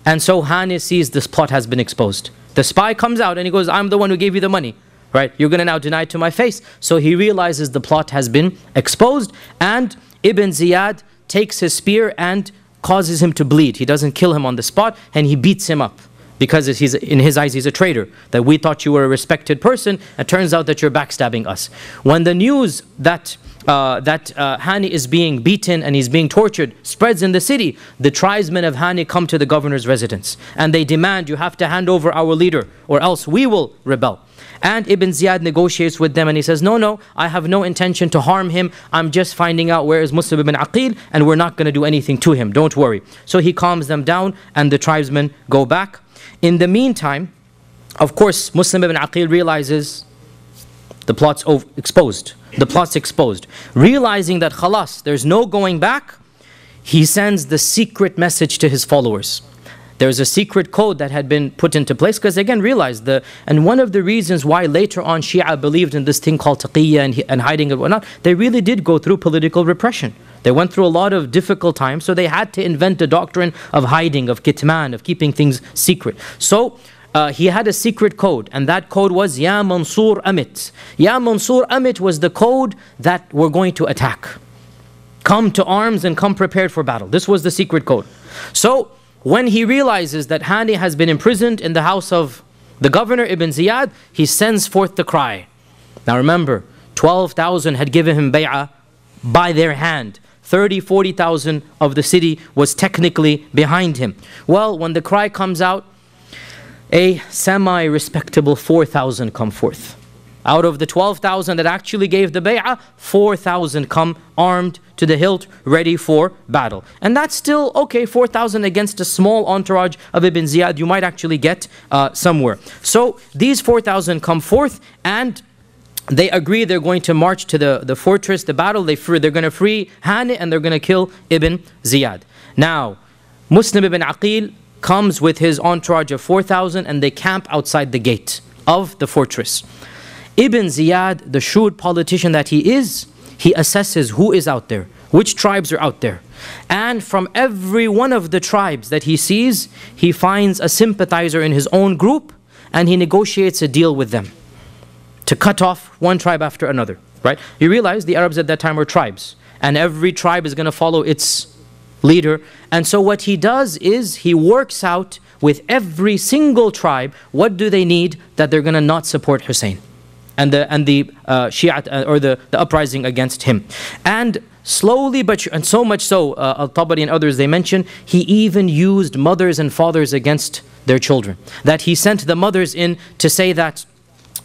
And so Hani sees this plot has been exposed. The spy comes out and he goes, I'm the one who gave you the money. Right? You're going to now deny it to my face. So he realizes the plot has been exposed. And Ibn Ziyad takes his spear and causes him to bleed. He doesn't kill him on the spot, and he beats him up. Because he's, in his eyes, he's a traitor. That we thought you were a respected person, it turns out that you're backstabbing us. When the news that Hani is being beaten and he's being tortured spreads in the city, the tribesmen of Hani come to the governor's residence. And they demand, you have to hand over our leader, or else we will rebel. And Ibn Ziyad negotiates with them and he says, no, I have no intention to harm him. I'm just finding out where is Muslim ibn Aqil and we're not going to do anything to him. Don't worry. So he calms them down and the tribesmen go back. In the meantime, of course, Muslim ibn Aqil realizes the plot's exposed. The plot's exposed. Realizing that khalas, there's no going back, he sends the secret message to his followers. There's a secret code that had been put into place because again realize and one of the reasons why later on Shia believed in this thing called taqiyya and hiding and whatnot, they really did go through political repression. They went through a lot of difficult times, so they had to invent a doctrine of hiding, of kitman, of keeping things secret. So he had a secret code, and that code was Ya Mansur Amit. Ya Mansur Amit was the code that we're going to attack. Come to arms and come prepared for battle. This was the secret code. So when he realizes that Hani has been imprisoned in the house of the governor, Ibn Ziyad, he sends forth the cry. Now remember, 12,000 had given him bay'ah by their hand. 40,000 of the city was technically behind him. Well, when the cry comes out, a semi-respectable 4,000 come forth. Out of the 12,000 that actually gave the bay'ah, 4,000 come armed to the hilt, ready for battle. And that's still okay, 4,000 against a small entourage of Ibn Ziyad, you might actually get somewhere. So these 4,000 come forth and they agree they're going to march to the fortress, the battle. They're going to free Hani and they're going to kill Ibn Ziyad. Now, Muslim ibn Aqil comes with his entourage of 4,000 and they camp outside the gate of the fortress. Ibn Ziyad, the shrewd politician that he is, he assesses who is out there, which tribes are out there. And from every one of the tribes that he sees, he finds a sympathizer in his own group and he negotiates a deal with them to cut off one tribe after another, right? You realize the Arabs at that time were tribes and every tribe is going to follow its leader. And so what he does is he works out with every single tribe, what do they need that they're going to not support Hussein and the Shi'a or the uprising against him. And slowly, and so much so, Al-Tabari and others, they mention, he even used mothers and fathers against their children. That he sent the mothers in to say that,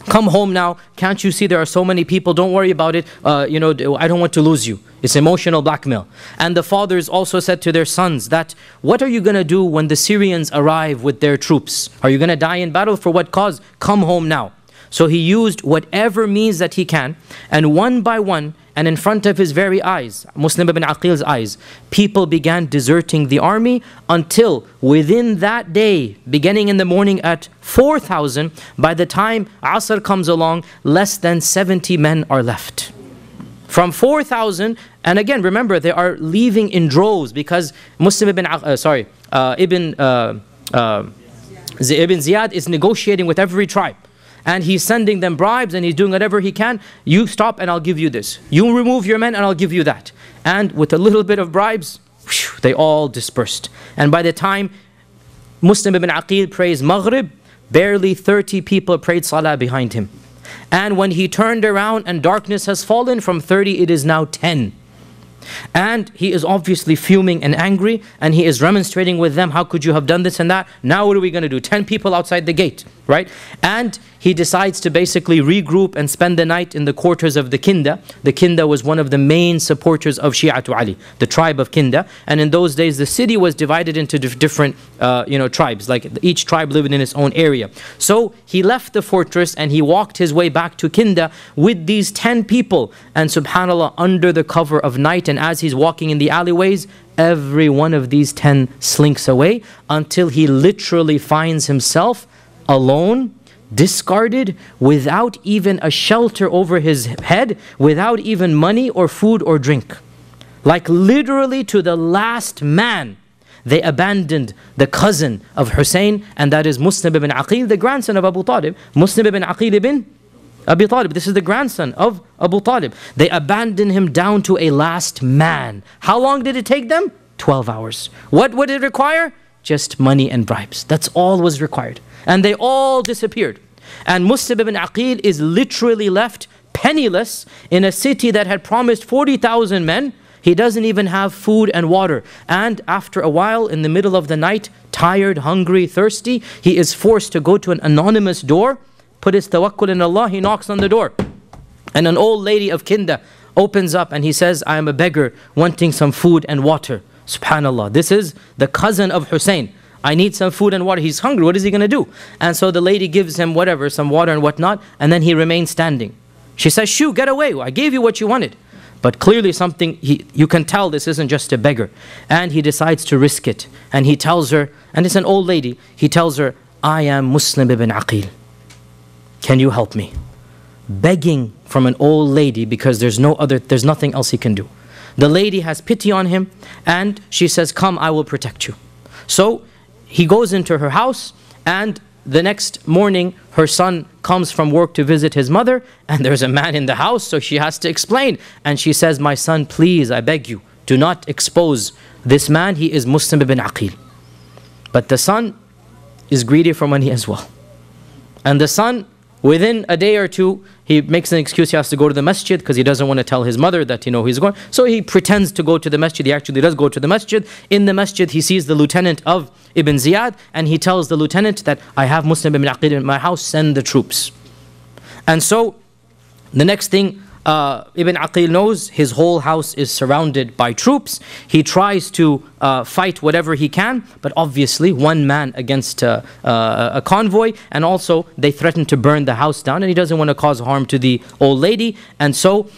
come home now, can't you see there are so many people, don't worry about it, I don't want to lose you. It's emotional blackmail. And the fathers also said to their sons that, what are you going to do when the Syrians arrive with their troops? Are you going to die in battle? For what cause? Come home now. So he used whatever means that he can, and one by one, and in front of his very eyes, Muslim ibn Aqil's eyes, people began deserting the army until within that day, beginning in the morning at 4,000, by the time Asr comes along, less than 70 men are left. From 4,000, and again, remember, they are leaving in droves because Muslim ibn Ibn Ziyad is negotiating with every tribe. And he's sending them bribes and he's doing whatever he can. You stop and I'll give you this. You remove your men and I'll give you that. And with a little bit of bribes, whew, they all dispersed. And by the time Muslim ibn Aqil prays Maghrib, barely 30 people prayed Salah behind him. And when he turned around and darkness has fallen, from 30 it is now 10. And he is obviously fuming and angry, and he is remonstrating with them. How could you have done this and that? Now what are we going to do? 10 people outside the gate, right? And he decides to basically regroup and spend the night in the quarters of the Kinda. The Kinda was one of the main supporters of Shi'atu Ali, the tribe of Kinda. And in those days, the city was divided into different tribes. Like each tribe lived in its own area. So he left the fortress and he walked his way back to Kinda with these 10 people. And subhanAllah, under the cover of night, and as he's walking in the alleyways, every one of these 10 slinks away until he literally finds himself alone, discarded, without even a shelter over his head, without even money or food or drink. Like literally to the last man, they abandoned the cousin of Husayn, and that is Muslim ibn Aqil, the grandson of Abu Talib. Muslim ibn Aqil ibn Abi Talib, this is the grandson of Abu Talib. They abandoned him down to a last man. How long did it take them? 12 hours. What would it require? Just money and bribes. That's all was required. And they all disappeared. And Muslim ibn Aqil is literally left penniless in a city that had promised 40,000 men. He doesn't even have food and water. And after a while, in the middle of the night, tired, hungry, thirsty, he is forced to go to an anonymous door, put his tawakkul in Allah, he knocks on the door. And an old lady of Kinda opens up and he says, I am a beggar wanting some food and water. Subhanallah, this is the cousin of Husayn. I need some food and water. He's hungry, what is he going to do? And so the lady gives him whatever, some water and whatnot, and then he remains standing. She says, shoo, get away, I gave you what you wanted. But clearly something, you can tell this isn't just a beggar. And he decides to risk it. And he tells her, and it's an old lady, he tells her, I am Muslim ibn Aqil. Can you help me? Begging from an old lady because there's nothing else he can do. The lady has pity on him and she says, come, I will protect you. So he goes into her house, and the next morning her son comes from work to visit his mother, and there's a man in the house, so she has to explain. And she says, my son, please, I beg you, do not expose this man. He is Muslim ibn Aqil. But the son is greedy for money as well. And the son, within a day or two, he makes an excuse. He has to go to the masjid because he doesn't want to tell his mother that he's going. So he pretends to go to the masjid. He actually does go to the masjid. In the masjid, he sees the lieutenant of Ibn Ziyad, and he tells the lieutenant that I have Muslim ibn Aqil in my house, send the troops. And so the next thing Ibn Aqil knows, his whole house is surrounded by troops. He tries to fight whatever he can, but obviously one man against a convoy, and also they threaten to burn the house down, and he doesn't want to cause harm to the old lady. And so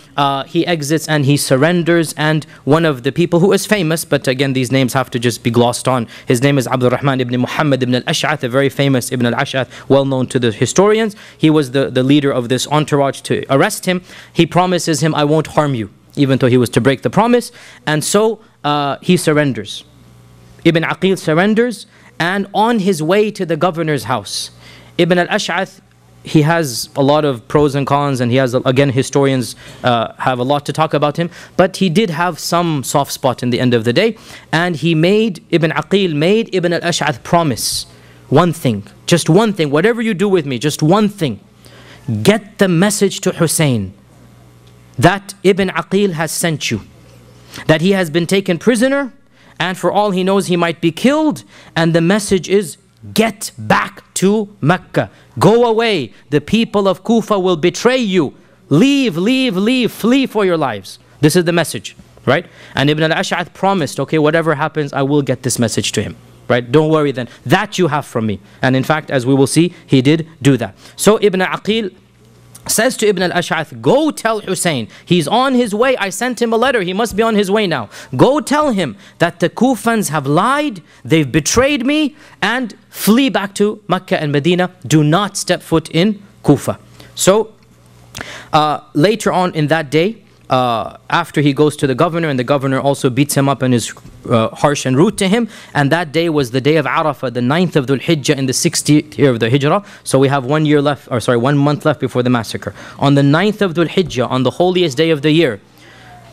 he exits and he surrenders, and one of the people who is famous, but again these names have to just be glossed on, his name is Abdul Rahman ibn Muhammad ibn al-Ash'ath, a very famous Ibn al-Ash'ath, well known to the historians. He was the leader of this entourage to arrest him. He promises him, I won't harm you, even though he was to break the promise. And so he surrenders. Ibn Aqil surrenders, and on his way to the governor's house, Ibn al-Ash'ath, he has a lot of pros and cons, and he has, again, historians have a lot to talk about him, but he did have some soft spot in the end of the day. And Ibn Aqil made Ibn al-Ash'ath promise one thing, just one thing, whatever you do with me, just one thing. Get the message to Husayn that Ibn Aqil has sent you, that he has been taken prisoner, and for all he knows he might be killed, and the message is, get back to Mecca, go away, the people of Kufa will betray you, leave, leave, leave, flee for your lives. This is the message, right? And Ibn al-Ash'ath promised, okay, whatever happens, I will get this message to him, right? Don't worry then, that you have from me. And in fact, as we will see, he did do that. So Ibn Aqil says to Ibn al-Ash'ath, go tell Husayn, he's on his way, I sent him a letter, he must be on his way now. Go tell him that the Kufans have lied, they've betrayed me, and flee back to Mecca and Medina. Do not step foot in Kufa. So later on in that day, after he goes to the governor, and the governor also beats him up and is harsh and rude to him. And that day was the day of Arafah, the 9th of Dhul Hijjah in the 60th year of the Hijrah. So we have 1 year left, or sorry, 1 month left before the massacre. On the 9th of Dhul Hijjah, on the holiest day of the year,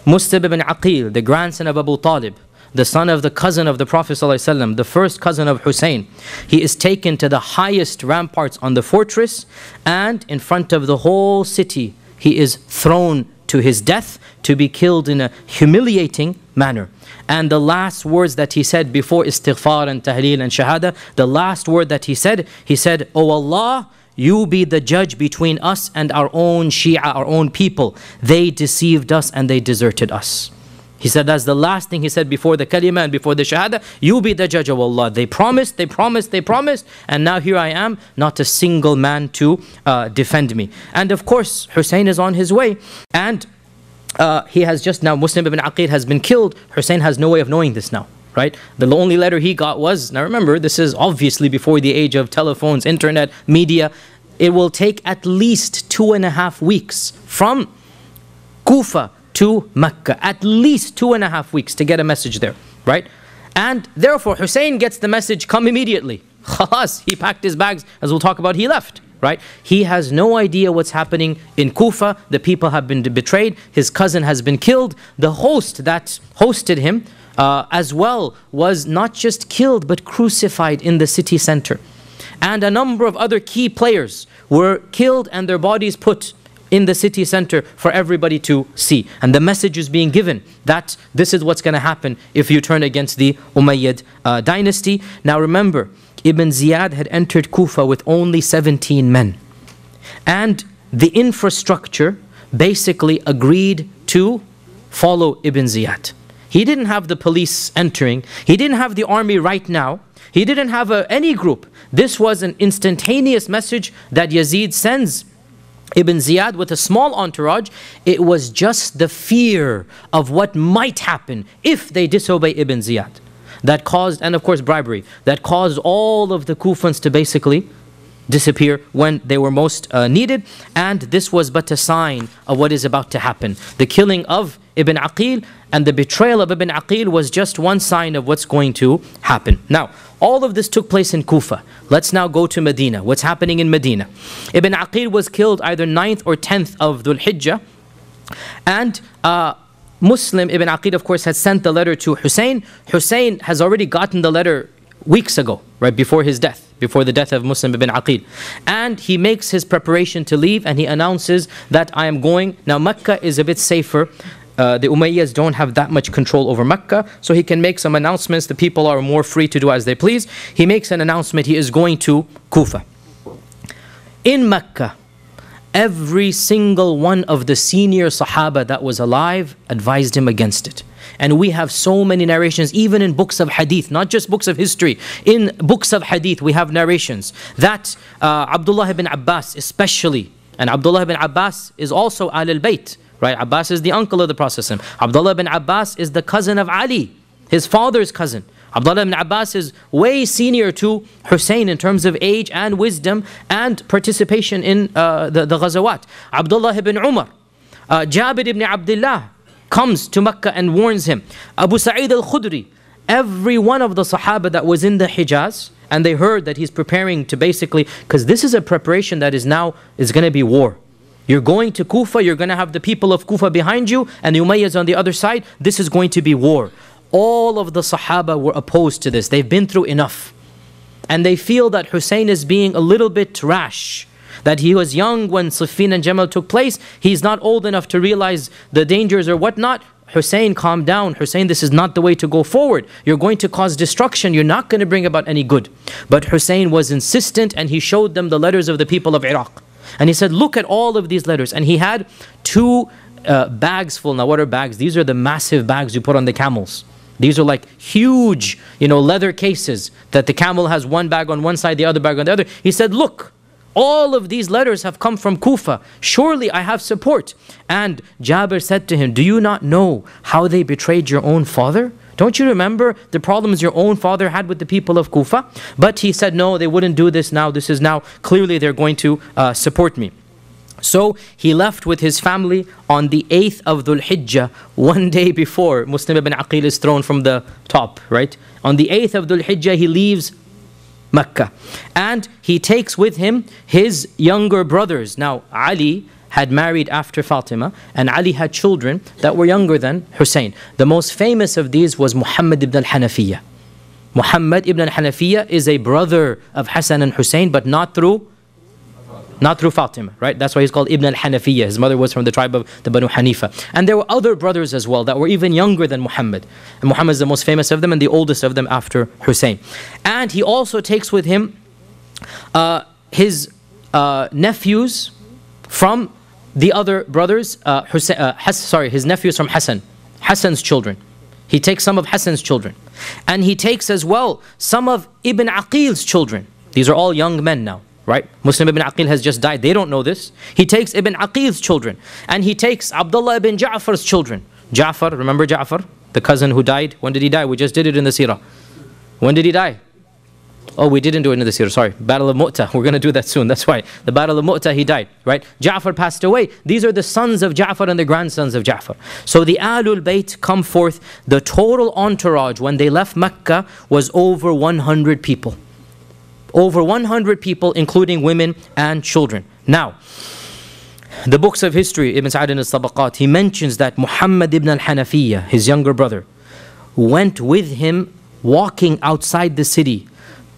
Mustab ibn Aqil, the grandson of Abu Talib, the son of the cousin of the Prophet ﷺ, the first cousin of Husayn, he is taken to the highest ramparts on the fortress, and in front of the whole city, he is thrown to his death, to be killed in a humiliating manner. And the last words that he said before istighfar and tahleel and shahada, the last word that he said, "O Allah, you be the judge between us and our own Shia, our own people. They deceived us and they deserted us." He said that's the last thing he said before the kalima and before the shahada. You be the judge, of Allah. They promised, and now here I am, not a single man to defend me. And of course, Hussein is on his way, and he has just now, Muslim ibn Aqil has been killed. Hussein has no way of knowing this now, right? The only letter he got was, now remember, this is obviously before the age of telephones, internet, media. It will take at least 2.5 weeks from Kufa to Mecca, at least 2.5 weeks to get a message there, right? And therefore Hussein gets the message, come immediately. Khalas, he packed his bags, as we'll talk about, he left, right? He has no idea what's happening in Kufa. The people have been betrayed, his cousin has been killed, the host that hosted him as well was not just killed but crucified in the city center. And a number of other key players were killed and their bodies put in the city center for everybody to see. And the message is being given that this is what's going to happen if you turn against the Umayyad dynasty. Now remember, Ibn Ziyad had entered Kufa with only 17 men. And the infrastructure basically agreed to follow Ibn Ziyad. He didn't have the police entering. He didn't have the army right now. He didn't have any group. This was an instantaneous message that Yazid sends Ibn Ziyad with a small entourage. It was just the fear of what might happen if they disobey Ibn Ziyad that caused, and of course bribery, that caused all of the Kufans to basically disappear when they were most needed. And this was but a sign of what is about to happen. The killing of Ibn Aqil and the betrayal of Ibn Aqil was just one sign of what's going to happen. Now, all of this took place in Kufa. Let's now go to Medina. What's happening in Medina? Ibn Aqil was killed either 9th or 10th of Dhul Hijjah. And Muslim Ibn Aqil, of course, had sent the letter to Hussein. Hussein has already gotten the letter weeks ago, right before his death, before the death of Muslim ibn Aqil. And he makes his preparation to leave, and he announces that I am going. Now Mecca is a bit safer. The Umayyads don't have that much control over Mecca, so he can make some announcements. The people are more free to do as they please. He makes an announcement, he is going to Kufa. In Mecca, every single one of the senior Sahaba that was alive advised him against it. And we have so many narrations, even in books of hadith, not just books of history. In books of hadith, we have narrations that Abdullah ibn Abbas especially, and Abdullah ibn Abbas is also al-Bayt, right? Abbas is the uncle of the Prophet. Abdullah ibn Abbas is the cousin of Ali, his father's cousin. Abdullah ibn Abbas is way senior to Hussein in terms of age and wisdom and participation in the Ghazawat. Abdullah ibn Umar, Jabir ibn Abdullah comes to Mecca and warns him. Abu Sa'id al-Khudri, every one of the Sahaba that was in the Hijaz, and they heard that he's preparing to basically, because this is a preparation that is going to be war. You're going to Kufa, you're going to have the people of Kufa behind you, and the Umayyads on the other side. This is going to be war. All of the Sahaba were opposed to this. They've been through enough. And they feel that Hussein is being a little bit rash. That he was young when Siffin and Jamal took place. He's not old enough to realize the dangers or whatnot. Hussein, calm down. Hussein, this is not the way to go forward. You're going to cause destruction. You're not going to bring about any good. But Hussein was insistent, and he showed them the letters of the people of Iraq. And he said, look at all of these letters. And he had 2 bags full. Now what are bags? These are the massive bags you put on the camels. These are like huge, leather cases that the camel has one bag on one side, the other bag on the other. He said, look, all of these letters have come from Kufa. Surely I have support. And Jabir said to him, do you not know how they betrayed your own father? Don't you remember the problems your own father had with the people of Kufa? But he said, no, they wouldn't do this now. This is now, clearly they're going to support me. So he left with his family on the 8th of Dhul Hijjah, one day before Muslim ibn Aqil is thrown from the top, right? On the 8th of Dhul Hijjah, he leaves Mecca. And he takes with him his younger brothers. Now, Ali had married after Fatima, and Ali had children that were younger than Hussein. The most famous of these was Muhammad ibn al-Hanafiyyah. Muhammad ibn al-Hanafiyyah is a brother of Hassan and Hussein, but not through Fatima, right? That's why he's called Ibn al-Hanafiyyah. His mother was from the tribe of the Banu Hanifa. And there were other brothers as well that were even younger than Muhammad. And Muhammad is the most famous of them and the oldest of them after Hussein. And he also takes with him his nephews from the other brothers, his nephews from Hassan's children. He takes some of Hassan's children. And he takes as well some of Ibn Aqil's children. These are all young men now. Right? Muslim ibn Aqil has just died. They don't know this. He takes Ibn Aqil's children. And he takes Abdullah ibn Ja'far's children. Ja'far, remember Ja'far? The cousin who died. When did he die? We just did it in the seerah. When did he die? Oh, we didn't do it in the seerah. Sorry. Battle of Mu'tah. We're going to do that soon. That's why. The Battle of Mu'tah, he died. Right? Ja'far passed away. These are the sons of Ja'far and the grandsons of Ja'far. So the Ahlul Bayt come forth. The total entourage when they left Mecca was over 100 people. Over 100 people, including women and children. Now, the books of history, Ibn Sa'd al-Tabaqat, he mentions that Muhammad ibn al-Hanafiyyah, his younger brother, went with him walking outside the city,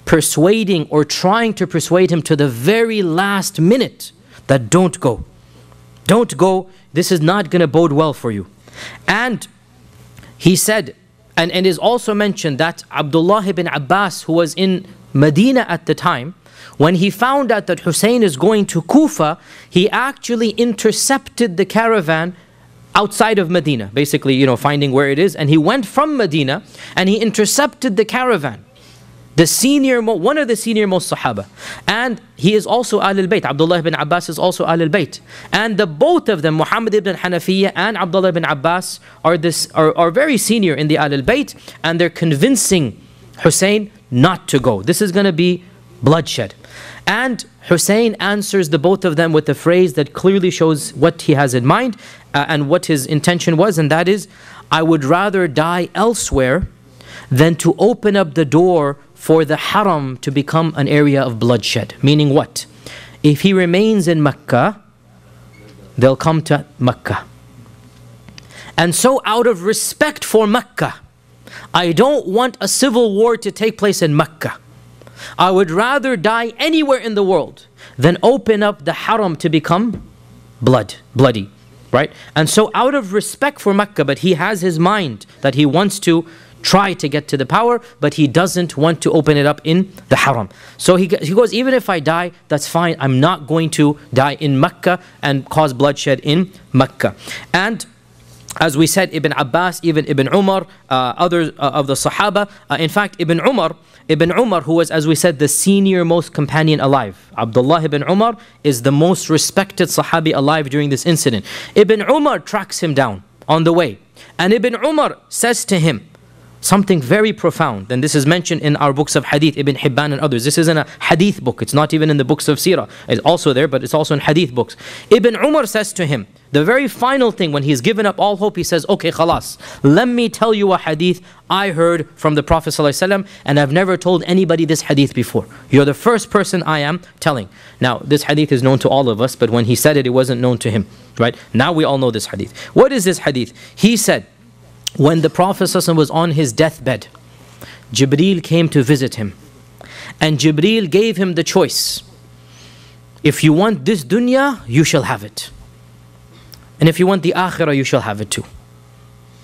persuading or trying to persuade him to the very last minute that don't go. Don't go. This is not going to bode well for you. And he said, and it is also mentioned that Abdullah ibn Abbas, who was in Medina at the time, when he found out that Hussein is going to Kufa, he actually intercepted the caravan outside of Medina, basically, finding where it is, and he went from Medina and he intercepted the caravan. One of the senior most Sahaba. And he is also Ahlul Bayt. Abdullah ibn Abbas is also Ahlul Bayt. And the both of them, Muhammad ibn Hanafiyyah and Abdullah ibn Abbas, are very senior in the Ahlul Bayt, and they're convincing Hussein not to go. This is going to be bloodshed. And Hussein answers the both of them with a phrase that clearly shows what he has in mind and what his intention was, and that is, I would rather die elsewhere than to open up the door for the haram to become an area of bloodshed. Meaning what? If he remains in Mecca, they'll come to Mecca. And so out of respect for Mecca, I don't want a civil war to take place in Mecca. I would rather die anywhere in the world than open up the haram to become bloody, right? And so out of respect for Mecca, but he has his mind that he wants to try to get to the power, but he doesn't want to open it up in the haram. So he goes, even if I die, that's fine. I'm not going to die in Mecca and cause bloodshed in Mecca. And as we said, Ibn Abbas, even Ibn Umar, others of the Sahaba. In fact, Ibn Umar, who was, as we said, the senior most companion alive. Abdullah ibn Umar is the most respected Sahabi alive during this incident. Ibn Umar tracks him down on the way. And Ibn Umar says to him something very profound. And this is mentioned in our books of Hadith, Ibn Hibban and others. This isn't a Hadith book. It's not even in the books of Seerah. It's also there, but it's also in Hadith books. Ibn Umar says to him, the very final thing, when he's given up all hope, he says, okay, khalas, let me tell you a hadith I heard from the Prophet ﷺ, and I've never told anybody this hadith before. You're the first person I am telling. Now, this hadith is known to all of us, but when he said it, it wasn't known to him. Right? Now we all know this hadith. What is this hadith? He said, when the Prophet ﷺ was on his deathbed, Jibreel came to visit him. And Jibreel gave him the choice. If you want this dunya, you shall have it. And if you want the akhirah, you shall have it too.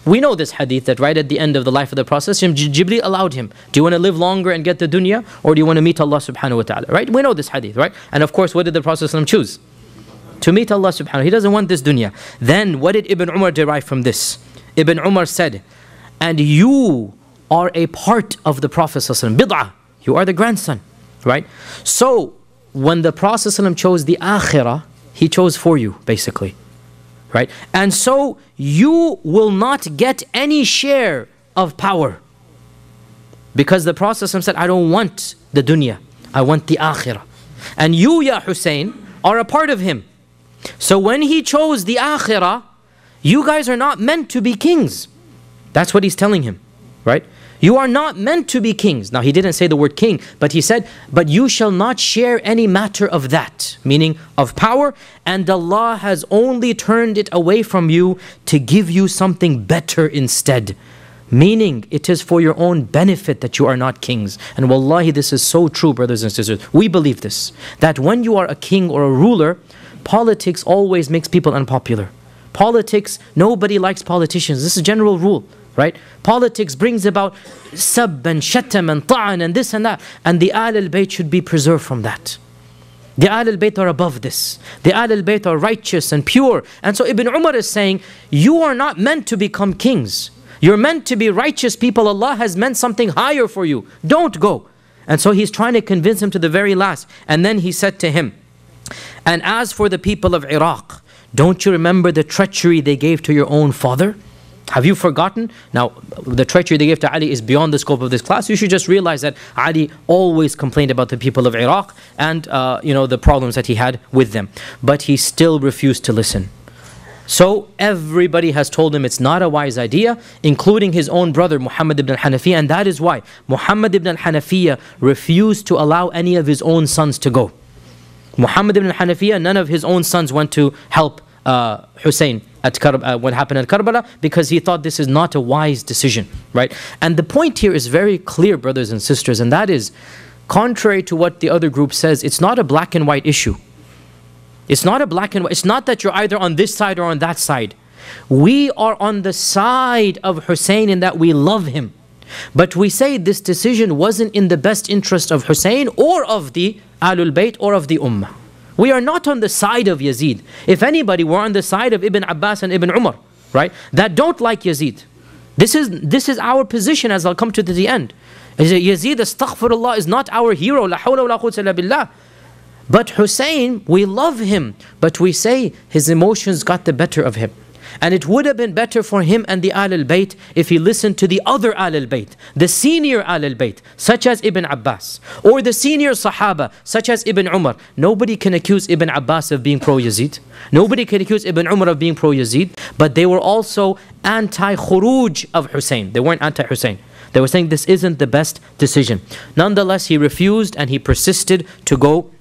We know this hadith that right at the end of the life of the Prophet, Jibreel allowed him, do you want to live longer and get the dunya, or do you want to meet Allah subhanahu wa ta'ala? Right? We know this hadith, right? And of course, what did the Prophet choose? To meet Allah subhanahu wa ta'ala. He doesn't want this dunya. Then what did Ibn Umar derive from this? Ibn Umar said, and you are a part of the Prophet bid'ah. You are the grandson, right? So when the Prophet chose the akhirah, he chose for you, basically. Right? And so you will not get any share of power. Because the Prophet said, I don't want the dunya, I want the akhirah. And you, Ya Hussein, are a part of him. So when he chose the akhirah, you guys are not meant to be kings. That's what he's telling him, right? You are not meant to be kings. Now he didn't say the word king, but he said, but you shall not share any matter of that, meaning of power, and Allah has only turned it away from you to give you something better instead. Meaning, it is for your own benefit that you are not kings. And wallahi, this is so true, brothers and sisters. We believe this, that when you are a king or a ruler, politics always makes people unpopular. Politics, nobody likes politicians. This is a general rule, right? Politics brings about sab and shatam and ta'an and this and that. And the Ahl al-Bayt should be preserved from that. The Ahl al-Bayt are above this. The Ahl al-Bayt are righteous and pure. And so Ibn Umar is saying, you are not meant to become kings. You're meant to be righteous people. Allah has meant something higher for you. Don't go. And so he's trying to convince him to the very last. And then he said to him, and as for the people of Iraq, don't you remember the treachery they gave to your own father? Have you forgotten? Now, the treachery they gave to Ali is beyond the scope of this class. You should just realize that Ali always complained about the people of Iraq and the problems that he had with them. But he still refused to listen. So everybody has told him it's not a wise idea, including his own brother Muhammad ibn al-Hanafiyyah, and that is why Muhammad ibn al-Hanafiyyah refused to allow any of his own sons to go. Muhammad ibn al-Hanafiyyah, none of his own sons went to help Husayn at what happened at Karbala, because he thought this is not a wise decision, right? And the point here is very clear, brothers and sisters, and that is, contrary to what the other group says, it's not a black and white issue. It's not a black and white. It's not that you're either on this side or on that side. We are on the side of Husayn in that we love him. But we say this decision wasn't in the best interest of Husayn or of the Ahlul Bayt or of the Ummah. We are not on the side of Yazid. If anybody, we're on the side of Ibn Abbas and Ibn Umar, right? That don't like Yazid. This is our position, as I'll come to the end. Yazid, astaghfirullah, is not our hero. La hawla wa la quwwata illa billah. But Husayn, we love him, but we say his emotions got the better of him. And it would have been better for him and the Ahl al-Bayt if he listened to the other Ahl al-Bayt, the senior Ahl al-Bayt, such as Ibn Abbas, or the senior Sahaba, such as Ibn Umar. Nobody can accuse Ibn Abbas of being pro-Yazid. Nobody can accuse Ibn Umar of being pro-Yazid, but they were also anti-khuruj of Husayn. They weren't anti-Husayn. They were saying this isn't the best decision. Nonetheless, he refused and he persisted to go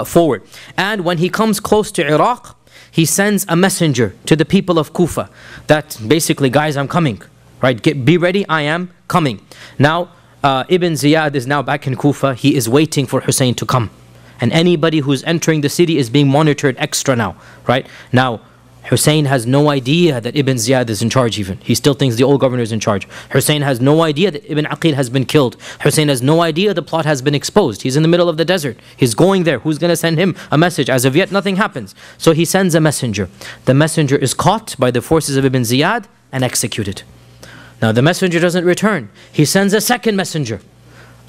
forward. And when he comes close to Iraq, he sends a messenger to the people of Kufa that basically, guys, I'm coming, right? Be ready, I am coming. Now, Ibn Ziyad is now back in Kufa. He is waiting for Husayn to come. And anybody who's entering the city is being monitored extra now, right? Now, Husayn has no idea that Ibn Ziyad is in charge even. He still thinks the old governor is in charge. Husayn has no idea that Ibn Aqil has been killed. Husayn has no idea the plot has been exposed. He's in the middle of the desert. He's going there. Who's going to send him a message? As of yet, nothing happens. So he sends a messenger. The messenger is caught by the forces of Ibn Ziyad and executed. Now the messenger doesn't return. He sends a second messenger.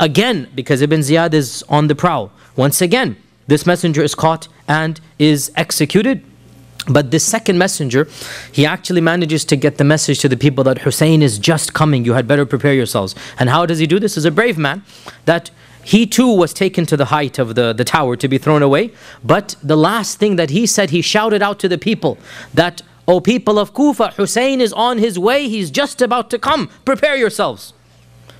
Again, because Ibn Ziyad is on the prowl. Once again, this messenger is caught and is executed. But this second messenger, he actually manages to get the message to the people that Husayn is just coming. You had better prepare yourselves. And how does he do this? As a brave man, that he too was taken to the height of the tower to be thrown away. But the last thing that he said, he shouted out to the people that, "O people of Kufa, Husayn is on his way. He's just about to come. Prepare yourselves."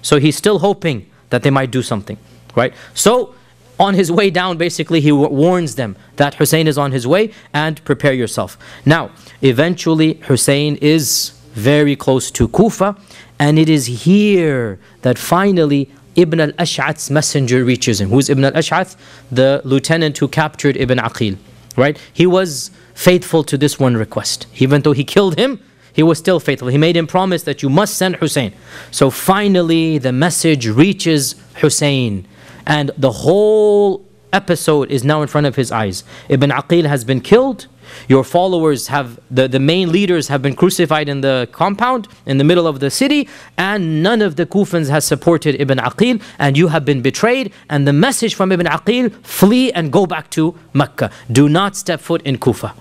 So he's still hoping that they might do something, right? So on his way down, basically, he warns them that Husayn is on his way and prepare yourself. Now, eventually, Husayn is very close to Kufa, and it is here that finally Ibn al-Ash'ath's messenger reaches him. Who's Ibn al-Ash'ath? The lieutenant who captured Ibn Aqil, right? He was faithful to this one request. Even though he killed him, he was still faithful. He made him promise that you must send Husayn. So finally, the message reaches Husayn. And the whole episode is now in front of his eyes. Ibn Aqil has been killed. Your followers have, the main leaders have been crucified in the compound, in the middle of the city. And none of the Kufans has supported Ibn Aqil. And you have been betrayed. And the message from Ibn Aqil, flee and go back to Mecca. Do not step foot in Kufa.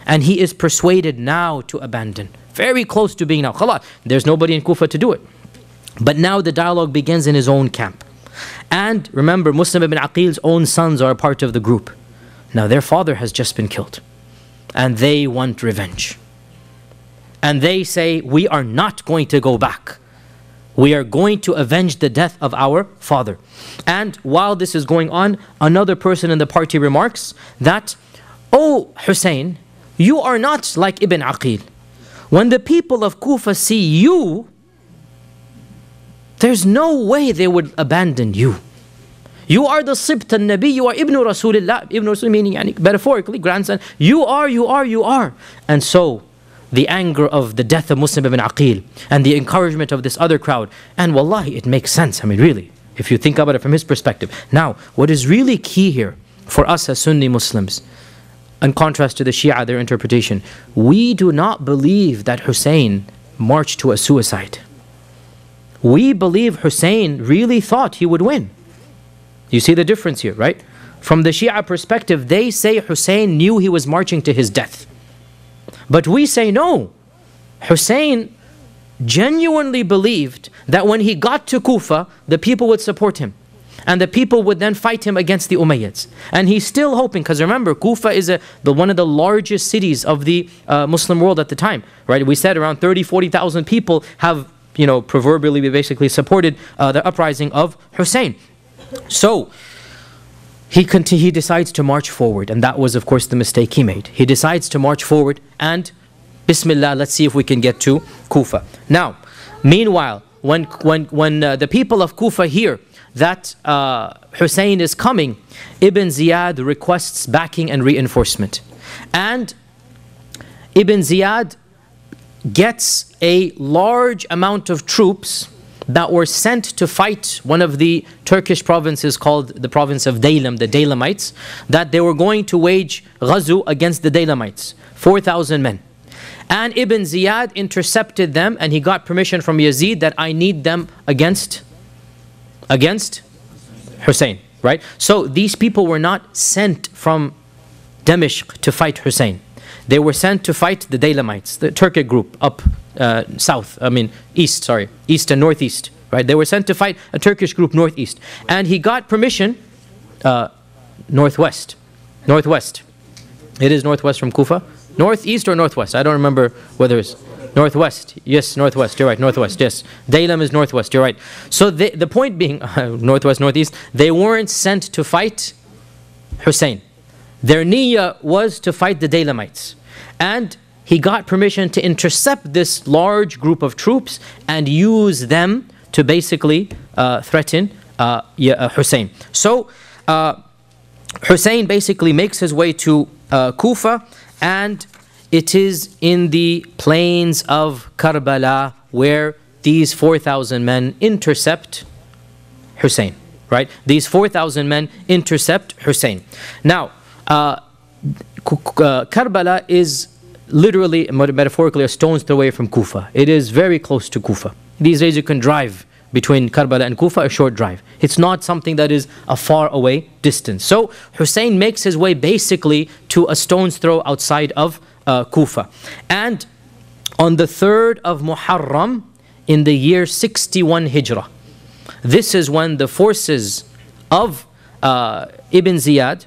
And he is persuaded now to abandon. Very close to being now. Khalas, there's nobody in Kufa to do it. But now the dialogue begins in his own camp. And remember, Muslim ibn Aqil's own sons are a part of the group. Now their father has just been killed. and they want revenge. And they say, we are not going to go back. We are going to avenge the death of our father. And while this is going on, another person in the party remarks that, "Oh Husayn, you are not like Ibn Aqil. When the people of Kufa see you, there's no way they would abandon you. You are the Sibt al-Nabi, you are Ibn Rasulullah, Ibn Rasul meaning metaphorically, grandson. You are. And so, the anger of the death of Muslim ibn Aqil and the encouragement of this other crowd, and wallahi, it makes sense, I mean really, if you think about it from his perspective. Now, what is really key here for us as Sunni Muslims, in contrast to the Shia, their interpretation, we do not believe that Husayn marched to a suicide. We believe Husayn really thought he would win. You see the difference here, right? From the Shia perspective, they say Husayn knew he was marching to his death. But we say no. Husayn genuinely believed that when he got to Kufa, the people would support him. And the people would then fight him against the Umayyads. And he's still hoping, because remember, Kufa is one of the largest cities of the Muslim world at the time. Right? We said around 30,000-40,000 people have, proverbially basically supported the uprising of Husayn. So, he decides to march forward, and that was of course the mistake he made. He decides to march forward and Bismillah, let's see if we can get to Kufa. Now, meanwhile, when the people of Kufa hear that Husayn is coming, Ibn Ziyad requests backing and reinforcement. And Ibn Ziyad gets a large amount of troops that were sent to fight one of the Turkish provinces called the province of Daylam, the Daylamites, that they were going to wage ghazu against the Daylamites, 4,000 men. And Ibn Ziyad intercepted them, and he got permission from Yazid that I need them against Husayn, right? So these people were not sent from Damascus to fight Husayn. They were sent to fight the Daylamites, the Turkic group up east and northeast, right? They were sent to fight a Turkish group northeast. And he got permission, northwest. It is northwest from Kufa. Northeast or northwest? I don't remember whether it's northwest. Yes, northwest, you're right, northwest, yes. Daylam is northwest, you're right. So the point being, northwest, northeast, they weren't sent to fight Husayn. Their niyyah was to fight the Daylamites. And he got permission to intercept this large group of troops and use them to basically threaten Husayn. So Husayn basically makes his way to Kufa, and it is in the plains of Karbala where these 4,000 men intercept Husayn. Right? These 4,000 men intercept Husayn. Now, Karbala is literally, metaphorically, a stone's throw away from Kufa. It is very close to Kufa. These days you can drive between Karbala and Kufa, a short drive. It's not something that is a far away distance. So Husayn makes his way basically to a stone's throw outside of Kufa. And on the 3rd of Muharram in the year 61 Hijrah, this is when the forces of Ibn Ziyad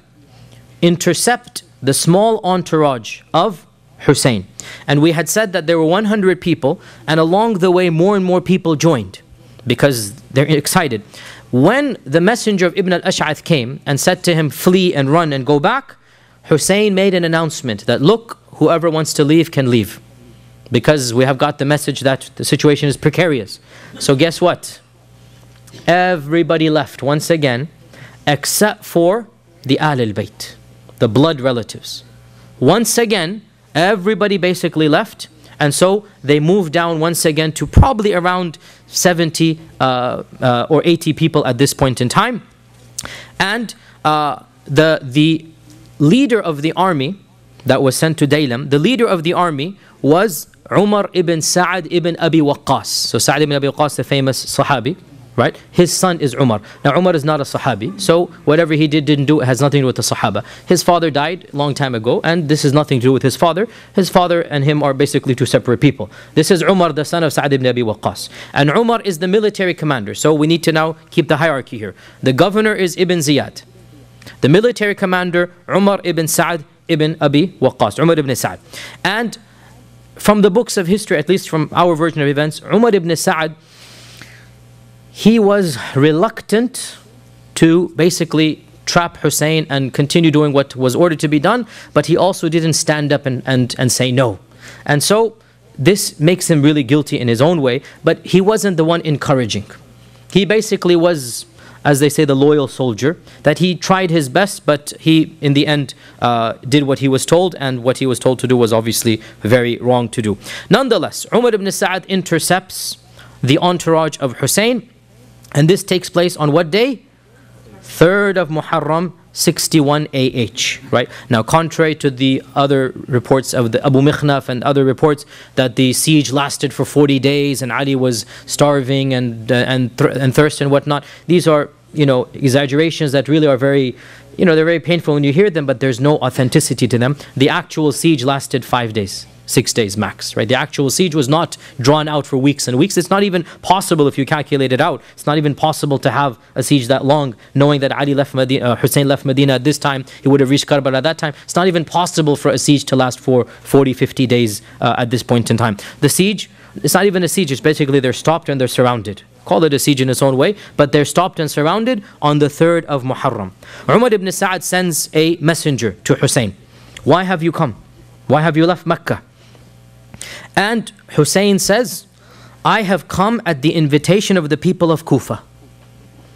intercept the small entourage of Husayn. And we had said that there were 100 people, and along the way more and more people joined because they're excited. When the messenger of Ibn al-Ash'ath came and said to him, flee and run and go back, Husayn made an announcement that, look, whoever wants to leave can leave, because we have got the message that the situation is precarious. So guess what? Everybody left once again, except for the Ahl al-Bayt, the blood relatives. Once again, everybody basically left, and so they moved down once again to probably around 70 or 80 people at this point in time. And the leader of the army that was sent to Daylam, the leader of the army was Umar ibn Sa'ad ibn Abi Waqqas. So Sa'ad ibn Abi Waqqas, the famous Sahabi, right? His son is Umar. Now Umar is not a Sahabi, so whatever he didn't do, it has nothing to do with the Sahaba. His father died a long time ago, and this has nothing to do with his father. His father and him are basically two separate people. This is Umar, the son of Sa'ad ibn Abi Waqqas. And Umar is the military commander, so we need to now keep the hierarchy here. The governor is Ibn Ziyad. The military commander, Umar ibn Sa'ad ibn Abi Waqqas, Umar ibn Sa'd. And from the books of history, at least from our version of events, Umar ibn Sa'd, he was reluctant to basically trap Hussein and continue doing what was ordered to be done, but he also didn't stand up and say no. And so this makes him really guilty in his own way, but he wasn't the one encouraging. He basically was, as they say, the loyal soldier, that he tried his best, but he, in the end, did what he was told, and what he was told to do was obviously very wrong to do. Nonetheless, Umar ibn Sa'd intercepts the entourage of Hussein, and this takes place on what day? 3rd of Muharram, 61 AH, right? Now, contrary to the other reports of the Abu Mikhnaf and other reports that the siege lasted for 40 days and Ali was starving and thirst and whatnot, these are, exaggerations that really are very, they're very painful when you hear them, but there's no authenticity to them. The actual siege lasted 5 days. 6 days max, right? The actual siege was not drawn out for weeks and weeks. It's not even possible if you calculate it out. It's not even possible to have a siege that long, knowing that Ali left Medina, Hussein left Medina at this time. He would have reached Karbala at that time. It's not even possible for a siege to last for 40, 50 days at this point in time. The siege, it's not even a siege. It's basically they're stopped and they're surrounded. Call it a siege in its own way, but they're stopped and surrounded on the 3rd of Muharram. Umar ibn Sa'd sends a messenger to Hussein. Why have you come? Why have you left Mecca? And Hussein says, I have come at the invitation of the people of Kufa.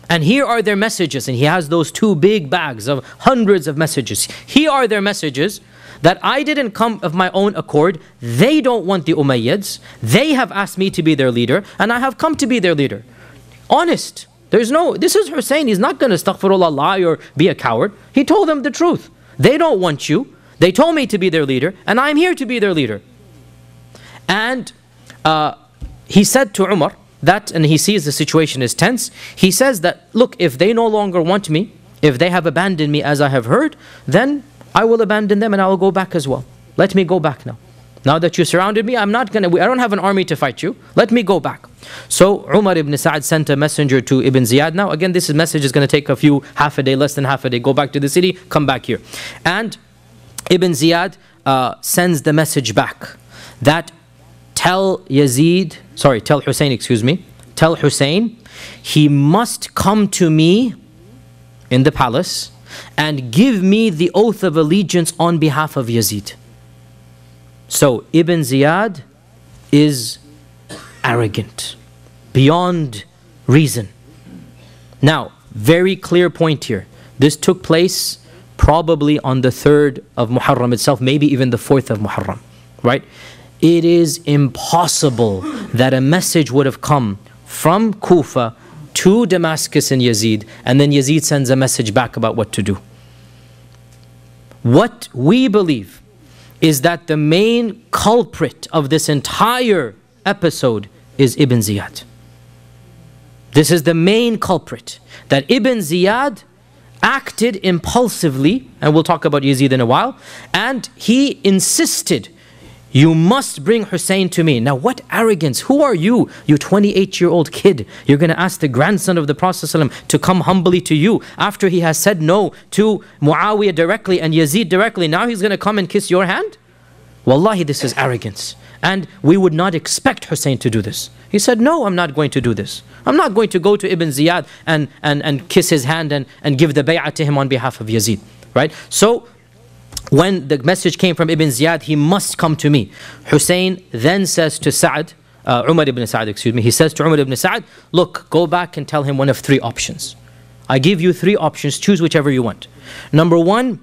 And here are their messages. And he has those 2 big bags of hundreds of messages. Here are their messages that I didn't come of my own accord. They don't want the Umayyads. They have asked me to be their leader, and I have come to be their leader. Honest. This is Hussein. He's not going to astaghfirullah, lie or be a coward. He told them the truth. They don't want you. They told me to be their leader, and I'm here to be their leader. And he said to Umar that, and he sees the situation is tense, he says that, look, if they no longer want me, if they have abandoned me as I have heard, then I will abandon them and I will go back as well. Let me go back now. Now that you surrounded me, I don't have an army to fight you. Let me go back. So Umar ibn Sa'd sent a messenger to Ibn Ziyad. Now again, this message is going to take half a day, less than half a day. Go back to the city, come back here. And Ibn Ziyad sends the message back that tell Hussein, tell Hussein, he must come to me in the palace and give me the oath of allegiance on behalf of Yazid. So Ibn Ziyad is arrogant beyond reason. Now, very clear point here. This took place probably on the 3rd of Muharram itself, maybe even the 4th of Muharram, right? It is impossible that a message would have come from Kufa to Damascus and Yazid, and then Yazid sends a message back about what to do. What we believe is that the main culprit of this entire episode is Ibn Ziyad. This is the main culprit, that Ibn Ziyad acted impulsively, and we'll talk about Yazid in a while, and he insisted, you must bring Hussein to me. Now what arrogance, who are you? You 28-year-old kid. You're going to ask the grandson of the Prophet ﷺ to come humbly to you after he has said no to Muawiyah directly and Yazid directly. Now he's going to come and kiss your hand? Wallahi, this is arrogance. And we would not expect Hussein to do this. He said, no, I'm not going to do this. I'm not going to go to Ibn Ziyad and kiss his hand and give the bay'ah to him on behalf of Yazid. Right? So, when the message came from Ibn Ziyad, he must come to me. Hussein then says to Umar ibn Sa'd, he says to Umar ibn Sa'd, look, go back and tell him one of 3 options. I give you 3 options, choose whichever you want. Number 1,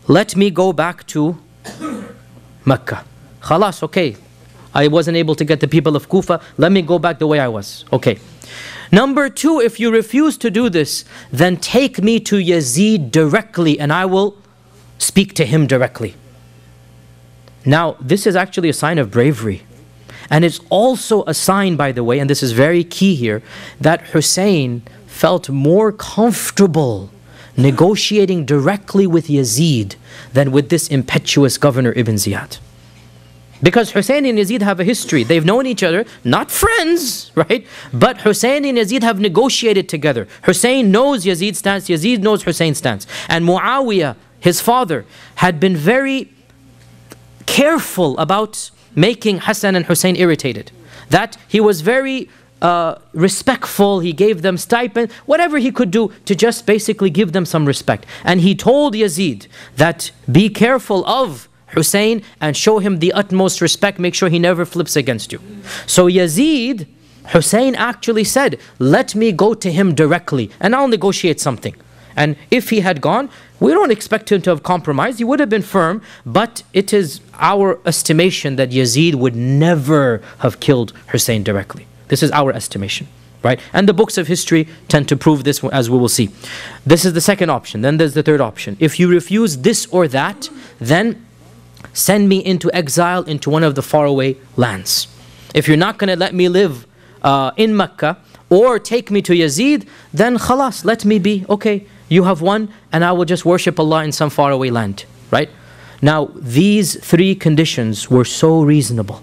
let me go back to Mecca. Khalas, okay. I wasn't able to get the people of Kufa, let me go back the way I was. Okay. Number 2, if you refuse to do this, then take me to Yazid directly and I will speak to him directly. Now, this is actually a sign of bravery. And it's also a sign, by the way, and this is very key here, that Hussein felt more comfortable negotiating directly with Yazid than with this impetuous governor Ibn Ziyad. Because Hussein and Yazid have a history. They've known each other, not friends, right? But Hussein and Yazid have negotiated together. Hussein knows Yazid's stance, Yazid knows Hussein's stance. And Muawiyah his father, had been very careful about making Hassan and Hussein irritated. That he was very respectful, he gave them stipend, whatever he could do to just basically give them some respect. And he told Yazid that be careful of Hussein and show him the utmost respect, make sure he never flips against you. So Yazid, Hussein actually said, let me go to him directly and I'll negotiate something. And if he had gone, we don't expect him to have compromised, he would have been firm, but it is our estimation that Yazid would never have killed Hussein directly. This is our estimation, right? And the books of history tend to prove this, as we will see. This is the second option. Then there's the third option. If you refuse this or that, then send me into exile into one of the faraway lands. If you're not going to let me live in Mecca or take me to Yazid, then khalas, let me be. Okay, you have won and I will just worship Allah in some faraway land, right? Now, these three conditions were so reasonable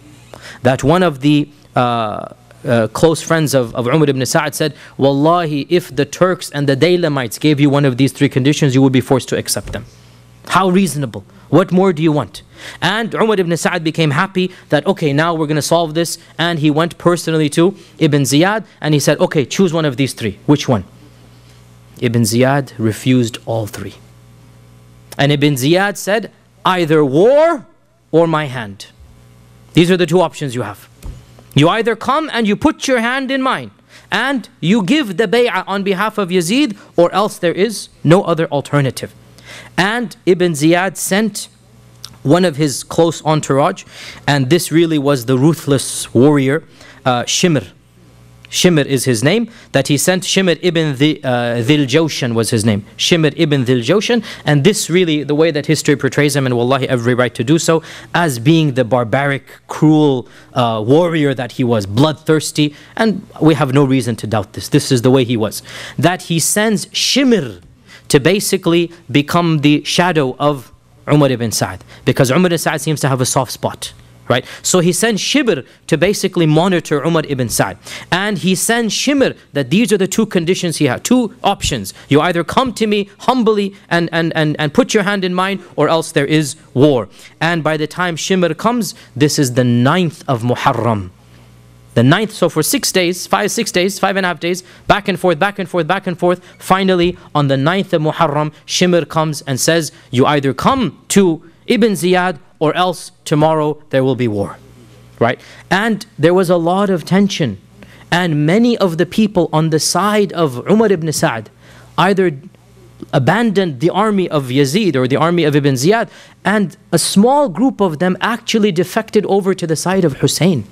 that one of the close friends of Umar ibn Sa'd said, Wallahi, if the Turks and the Daylamites gave you one of these three conditions, you would be forced to accept them. How reasonable. What more do you want? And Umar ibn Sa'd became happy that, okay, now we're going to solve this. And he went personally to Ibn Ziyad and he said, okay, choose one of these three. Which one? Ibn Ziyad refused all three. And Ibn Ziyad said, either war or my hand. These are the two options you have. You either come and you put your hand in mine and you give the bay'ah on behalf of Yazid, or else there is no other alternative. And Ibn Ziyad sent one of his close entourage, and this really was the ruthless warrior, Shimr. Shimr is his name, that he sent. Shimr ibn Dhil Jawshan was his name. Shimr ibn Dhil Jawshan, and this really, the way that history portrays him, and wallahi every right to do so, as being the barbaric, cruel warrior that he was, bloodthirsty, and we have no reason to doubt this. This is the way he was. That he sends Shimr to basically become the shadow of Umar ibn Sa'd, because Umar ibn Sa'd seems to have a soft spot. Right? So he sends Shibr to basically monitor Umar ibn Sa'd. And he sends Shimr that these are the two conditions he had, two options. You either come to me humbly and put your hand in mine, or else there is war. And by the time Shimr comes, this is the 9th of Muharram. The 9th, so for 6 days, 5.5 days, back and forth, back and forth, back and forth. Finally, on the 9th of Muharram, Shimr comes and says, you either come to Ibn Ziyad, or else tomorrow there will be war, right? And there was a lot of tension, and many of the people on the side of Umar ibn Sa'd either abandoned the army of Yazid or the army of Ibn Ziyad, and a small group of them actually defected over to the side of Hussein.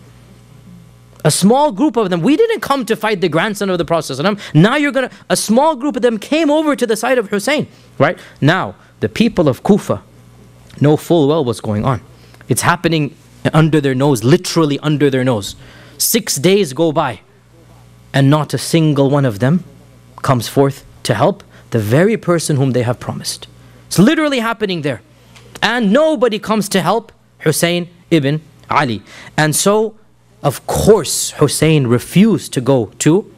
A small group of them. We didn't come to fight the grandson of the Prophet ﷺ. Now you're going to, a small group of them came over to the side of Hussein, right? Now, the people of Kufa know full well what's going on. It's happening under their nose, literally under their nose. 6 days go by and not a single one of them comes forth to help the very person whom they have promised. It's literally happening there. And nobody comes to help Hussein ibn Ali. And so, of course, Hussein refused to go to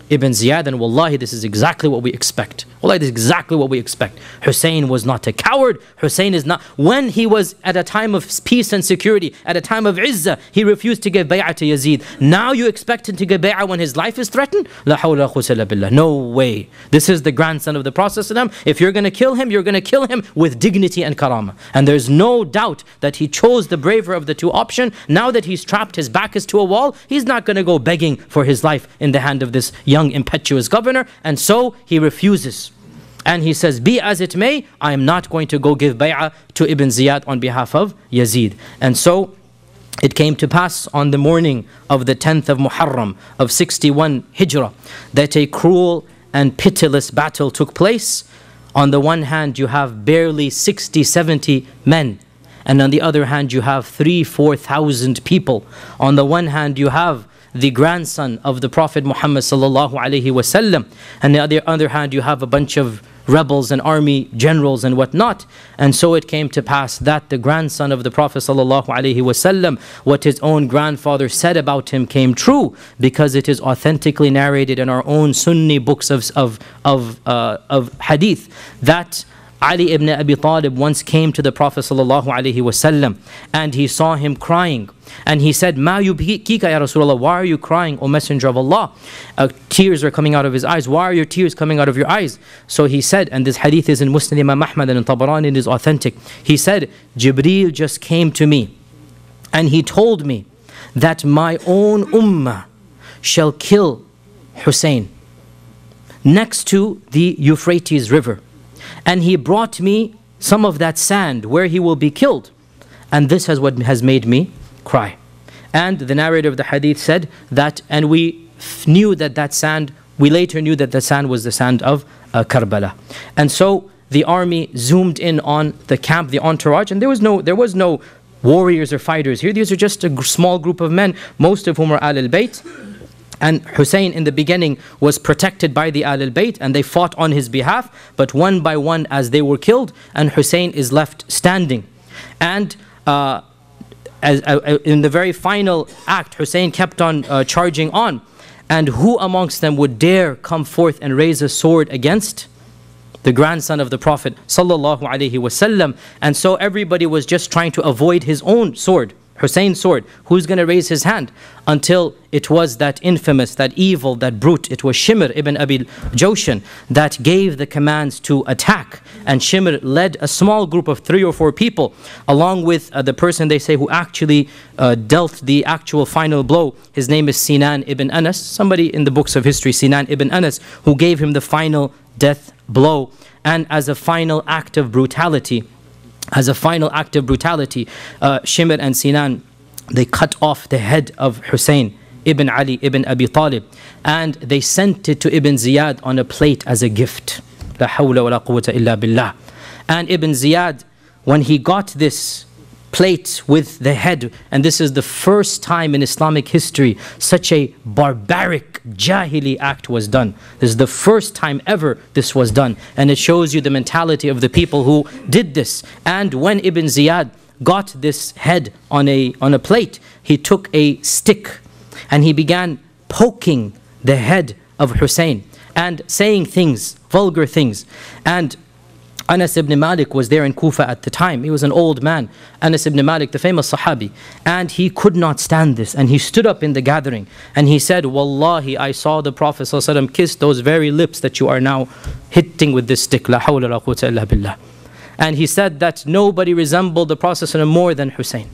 Ibn Ziyad, and wallahi, this is exactly what we expect. Wallahi, this is exactly what we expect. Hussein was not a coward. Hussein is not, when he was at a time of peace and security, at a time of izzah, he refused to give bay'ah to Yazid. Now you expect him to give bay'ah when his life is threatened? La hawla quwwata illa billah. No way. This is the grandson of the Prophet ﷺ. If you're going to kill him, you're going to kill him with dignity and karama. And there's no doubt that he chose the braver of the two options. Now that he's trapped, his back is to a wall, he's not going to go begging for his life in the hand of this young impetuous governor, and so he refuses. And he says, be as it may, I am not going to go give bay'ah to Ibn Ziyad on behalf of Yazid. And so it came to pass on the morning of the 10th of Muharram of 61 Hijrah that a cruel and pitiless battle took place. On the one hand, you have barely 60-70 men, and on the other hand, you have 3,000-4,000 people. On the one hand, you have the grandson of the Prophet Muhammad sallallahu alaihi wasallam, and on the other hand, you have a bunch of rebels and army generals and whatnot. And so it came to pass that the grandson of the Prophet sallallahu alaihi wasallam, what his own grandfather said about him came true, because it is authentically narrated in our own Sunni books of hadith that Ali ibn Abi Talib once came to the Prophet ﷺ and he saw him crying. And he said, "Ma yubkika ya Rasulullah, why are you crying, O Messenger of Allah?" Tears are coming out of his eyes. Why are your tears coming out of your eyes? So he said, and this hadith is in Muslim Imam Ahmad and in Tabarani, it is authentic. He said, "Jibreel just came to me and he told me that my own ummah shall kill Husayn next to the Euphrates River. And he brought me some of that sand where he will be killed. And this is what has made me cry." And the narrator of the hadith said that, and we knew that that sand, we later knew that the sand was the sand of Karbala. And so the army zoomed in on the camp, the entourage, and there was no warriors or fighters here. These are just a small group of men, most of whom are Ahl-al-Bayt. And Husayn in the beginning was protected by the Ahl-al-Bayt and they fought on his behalf. But one by one as they were killed, and Husayn is left standing. And in the very final act, Husayn kept on charging on. And who amongst them would dare come forth and raise a sword against the grandson of the Prophet sallallahu alaihi wasallam? And so everybody was just trying to avoid his own sword, Husayn's sword. Who's going to raise his hand? Until it was that infamous, that evil, that brute, it was Shimr ibn Abi Jawshan that gave the commands to attack. And Shimr led a small group of 3 or 4 people, along with the person they say who actually dealt the actual final blow. His name is Sinan ibn Anas, somebody in the books of history, Sinan ibn Anas, who gave him the final death blow. And as a final act of brutality, Shimr and Sinan, they cut off the head of Husayn ibn Ali ibn Abi Talib, and they sent it to Ibn Ziyad on a plate as a gift. La hawla wa la quwwata illa billah. And Ibn Ziyad, when he got this plate with the head, and this is the first time in Islamic history such a barbaric Jahili act was done. This is the first time ever this was done, and it shows you the mentality of the people who did this. And when Ibn Ziyad got this head on a plate, he took a stick and he began poking the head of Husayn and saying things, vulgar things. And Anas ibn Malik was there in Kufa at the time. He was an old man, Anas ibn Malik, the famous Sahabi. And he could not stand this. And he stood up in the gathering and he said, "Wallahi, I saw the Prophet ﷺ kiss those very lips that you are now hitting with this stick. La hawla la quwwata illa billah." And he said that nobody resembled the Prophet ﷺ more than Husayn.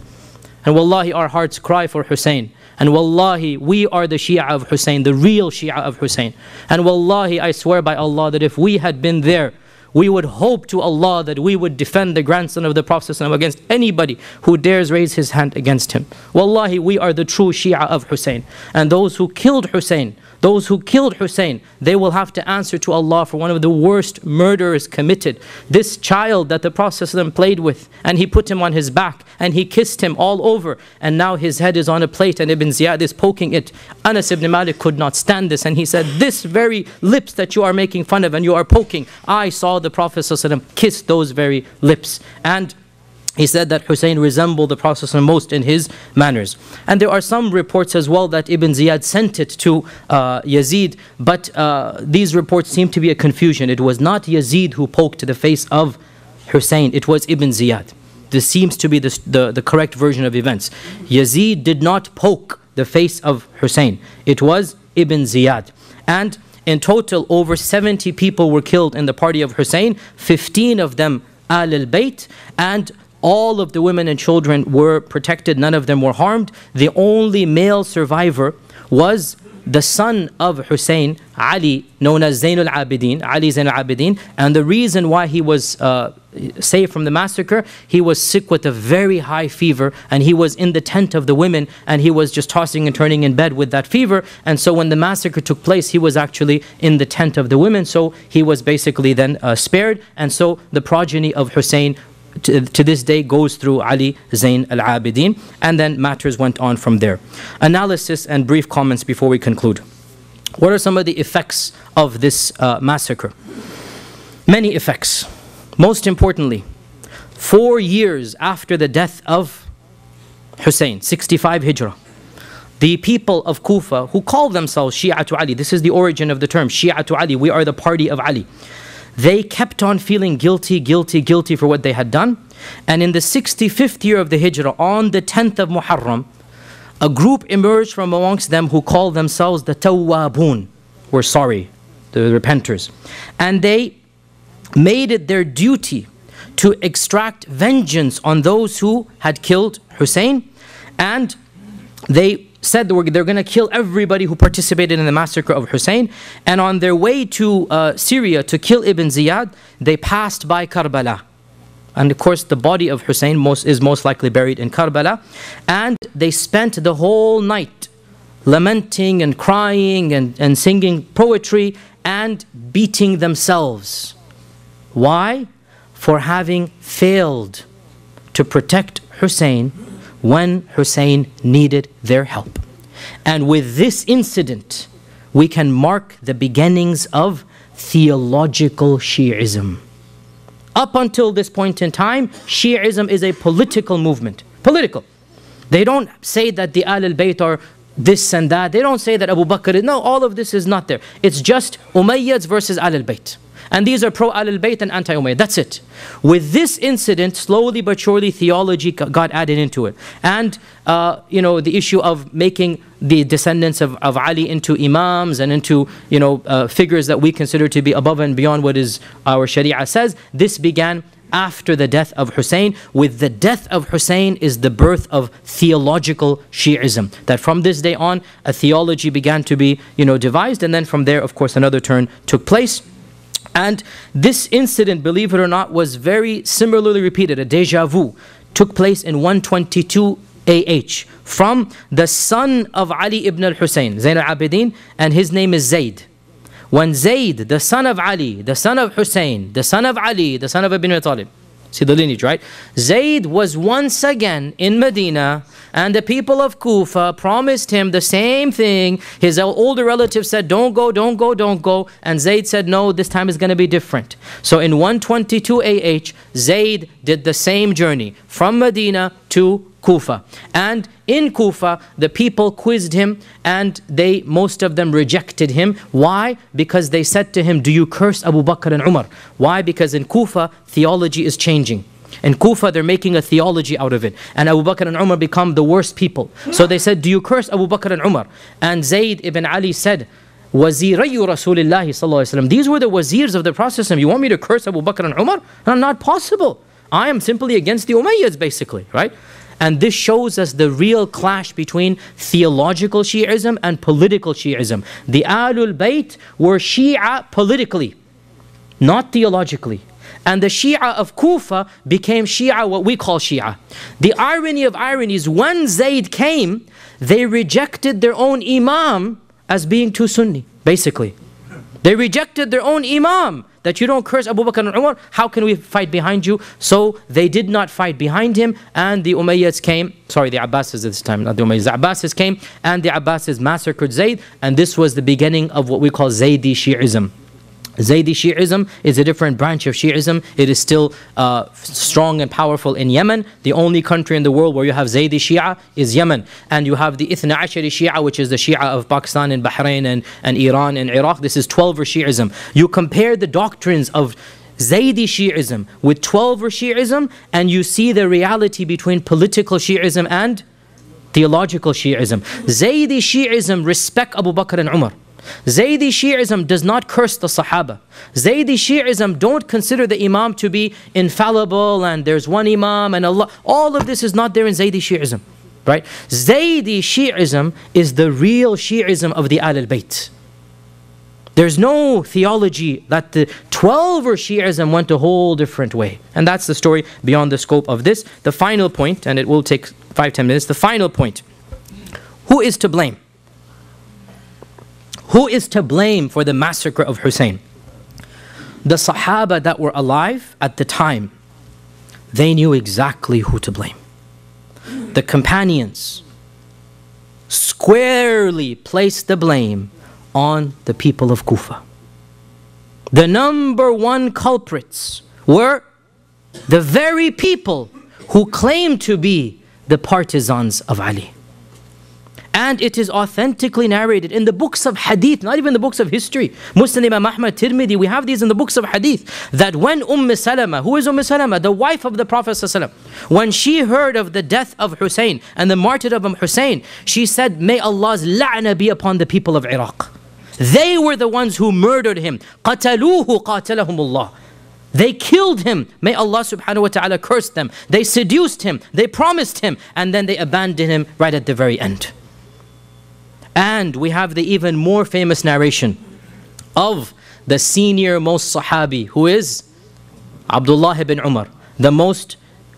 And wallahi, our hearts cry for Husayn. And wallahi, we are the Shia of Husayn, the real Shia of Husayn. And wallahi, I swear by Allah that if we had been there, we would hope to Allah that we would defend the grandson of the Prophet ﷺ against anybody who dares raise his hand against him. Wallahi, we are the true Shia of Husayn. And those who killed Husayn, they will have to answer to Allah for one of the worst murders committed. This child that the Prophet ﷺ played with, and he put him on his back, and he kissed him all over, and now his head is on a plate, and Ibn Ziyad is poking it. Anas ibn Malik could not stand this, and he said, "This very lips that you are making fun of and you are poking, I saw the Prophet ﷺ kiss those very lips." And he said that Husayn resembled the Prophet ﷺ most in his manners. And there are some reports as well that Ibn Ziyad sent it to Yazid, but these reports seem to be a confusion. It was not Yazid who poked the face of Husayn, it was Ibn Ziyad. This seems to be the correct version of events. Yazid did not poke the face of Husayn, it was Ibn Ziyad. And in total, over 70 people were killed in the party of Husayn, 15 of them Ahl-al-Bayt, and all of the women and children were protected, none of them were harmed. The only male survivor was the son of Husayn, Ali, known as Zayn al-Abidin, Ali Zayn al-Abidin. And the reason why he was saved from the massacre, he was sick with a very high fever, and he was in the tent of the women, and he was just tossing and turning in bed with that fever. And so when the massacre took place, he was actually in the tent of the women, so he was basically then spared. And so the progeny of Husayn to this day goes through Ali Zayn al-Abidin, and then matters went on from there. Analysis and brief comments before we conclude. What are some of the effects of this massacre? Many effects. Most importantly, 4 years after the death of Husayn, 65 Hijrah, the people of Kufa, who call themselves Shi'a to Ali, this is the origin of the term, Shi'a to Ali, we are the party of Ali. they kept on feeling guilty, guilty, guilty for what they had done. And in the 65th year of the Hijrah, on the 10th of Muharram, a group emerged from amongst them who called themselves the Tawwabun, were sorry, the repenters. And they made it their duty to extract vengeance on those who had killed Hussein. And they said they're going to kill everybody who participated in the massacre of Hussein. And on their way to Syria to kill Ibn Ziyad, they passed by Karbala. And of course, the body of Hussein is most likely buried in Karbala. And they spent the whole night lamenting and crying and singing poetry and beating themselves. Why? For having failed to protect Hussein when Hussein needed their help. And with this incident, we can mark the beginnings of theological Shi'ism. Up until this point in time, Shi'ism is a political movement. Political. They don't say that the Ahl-al-Bayt are this and that. They don't say that Abu Bakr is... No, all of this is not there. It's just Umayyads versus Ahl-al-Bayt. And these are pro-Ahl-al-Bayt and anti-Umayyad. That's it. With this incident, slowly but surely, theology got added into it. And, the issue of making the descendants of Ali into imams and into, figures that we consider to be above and beyond what is our Sharia says, this began after the death of Hussein. With the death of Hussein is the birth of theological Shi'ism. That from this day on, a theology began to be, devised. And then from there, of course, another turn took place. And this incident, believe it or not, was very similarly repeated. A deja vu took place in 122 AH from the son of Ali ibn al-Husayn, Zayn al-Abidin, and his name is Zayd. When Zayd, the son of Ali, the son of Hussein, the son of Ali, the son of Ibn Abi Talib, see the lineage, right? Zayd was once again in Medina, and the people of Kufa promised him the same thing. His older relative said, don't go, don't go, don't go. And Zayd said, no, this time is going to be different. So in 122 AH, Zayd did the same journey from Medina to Kufa. And in Kufa, the people quizzed him, and most of them rejected him. Why? Because they said to him, do you curse Abu Bakr and Umar? Why? Because in Kufa, theology is changing. In Kufa, they're making a theology out of it. And Abu Bakr and Umar become the worst people. So they said, do you curse Abu Bakr and Umar? And Zayd ibn Ali said, Wazirayu Rasulillahi sallallahu alaihi wasallam. These were the wazirs of the Prophet. You want me to curse Abu Bakr and Umar? Not possible. I am simply against the Umayyads, basically, right? And this shows us the real clash between theological Shi'ism and political Shi'ism. The Ahlul Bayt were Shi'a politically, not theologically. And the Shi'a of Kufa became Shi'a, what we call Shi'a. The irony of ironies, when Zayd came, they rejected their own Imam as being too Sunni, basically. They rejected their own Imam, that you don't curse Abu Bakr and Umar, how can we fight behind you? So they did not fight behind him, and the Umayyads came, sorry, the Abbasids this time, not the Umayyads, the Abbasids came, and the Abbasids massacred Zayd, and this was the beginning of what we call Zaydi Shi'ism. Zaydi Shi'ism is a different branch of Shi'ism. It is still strong and powerful in Yemen. The only country in the world where you have Zaydi Shia is Yemen. And you have the Ithna Ashari Shia, which is the Shia of Pakistan and Bahrain and Iran and Iraq. This is 12er Shi'ism. You compare the doctrines of Zaydi Shi'ism with 12er Shi'ism, and you see the reality between political Shi'ism and theological Shi'ism. Zaydi Shi'ism respect Abu Bakr and Umar. Zaydi Shi'ism does not curse the Sahaba. Zaydi Shi'ism don't consider the Imam to be infallible and there's one Imam and Allah. All of this is not there in Zaydi Shi'ism, right? Zaydi Shi'ism is the real Shi'ism of the Ahl-al-Bayt. There's no theology that the 12er Shi'ism went a whole different way. And that's the story beyond the scope of this. The final point, and it will take 5-10 minutes, the final point. Who is to blame? Who is to blame for the massacre of Hussein? The Sahaba that were alive at the time, they knew exactly who to blame. The companions squarely placed the blame on the people of Kufa. The number one culprits were the very people who claimed to be the partisans of Ali. And it is authentically narrated in the books of hadith, not even the books of history. Muslim, Imam Ahmad, Tirmidhi, we have these in the books of hadith, that when Salama, who is Salama? The wife of the Prophet ﷺ, when she heard of the death of Husayn and the martyrdom of Husayn, she said, may Allah's la'na be upon the people of Iraq. They were the ones who murdered him. قَتَلُوهُ قَاتَلَهُمُ اللَّهُ. They killed him. May Allah subhanahu wa ta'ala curse them. They seduced him. They promised him. And then they abandoned him right at the very end. And we have the even more famous narration of the senior most Sahabi, who is Abdullah ibn Umar, the most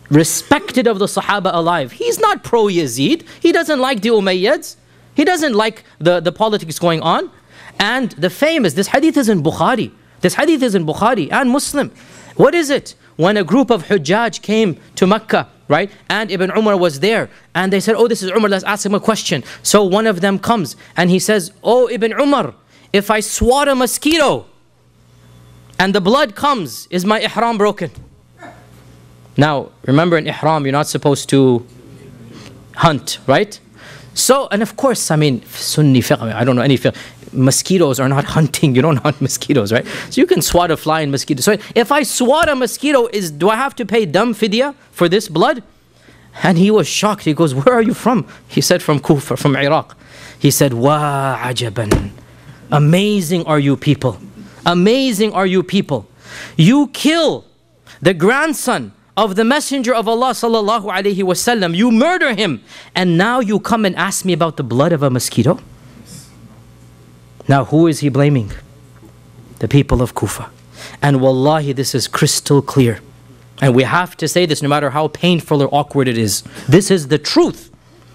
respected of the Sahaba alive. He's not pro-Yazid. He doesn't like the Umayyads. He doesn't like the politics going on. And the famous, this hadith is in Bukhari. This hadith is in Bukhari and Muslim. What is it? When a group of Hujjaj came to Mecca, right? And Ibn Umar was there. And they said, oh, this is Umar, let's ask him a question. So one of them comes and he says, oh, Ibn Umar, if I swat a mosquito and the blood comes, is my ihram broken? Now, remember in ihram, you're not supposed to hunt, right? So, and of course, I mean, Sunni fiqh, I don't know any fiqh. Mosquitoes are not hunting. You don't hunt mosquitoes, right? So you can swat a fly and mosquito. So if I swat a mosquito, do I have to pay dam fidya for this blood? And he was shocked. He goes, where are you from? He said, from Kufa, from Iraq. He said, wa ajaban. Amazing are you people. Amazing are you people. You kill the grandson of the Messenger of Allah sallallahu alaihi wasallam. You murder him. And now you come and ask me about the blood of a mosquito? Now who is he blaming? The people of Kufa. And wallahi, this is crystal clear. And we have to say this no matter how painful or awkward it is. This is the truth.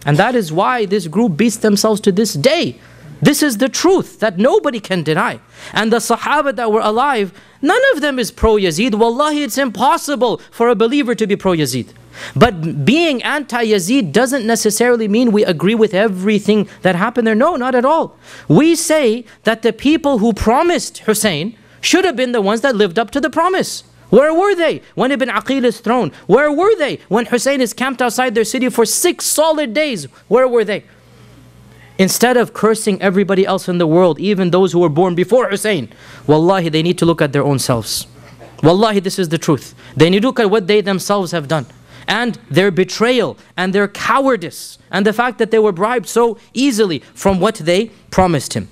And that is why this group beats themselves to this day. This is the truth that nobody can deny. And the Sahaba that were alive, none of them is pro-Yazid. Wallahi, it's impossible for a believer to be pro-Yazid. But being anti-Yazid doesn't necessarily mean we agree with everything that happened there. No, not at all. We say that the people who promised Husayn should have been the ones that lived up to the promise. Where were they when Ibn Aqil is thrown? Where were they when Husayn is camped outside their city for 6 solid days? Where were they? Instead of cursing everybody else in the world, even those who were born before Husayn, wallahi, they need to look at their own selves. Wallahi, this is the truth. They need to look at what they themselves have done. And their betrayal and their cowardice and the fact that they were bribed so easily from what they promised him.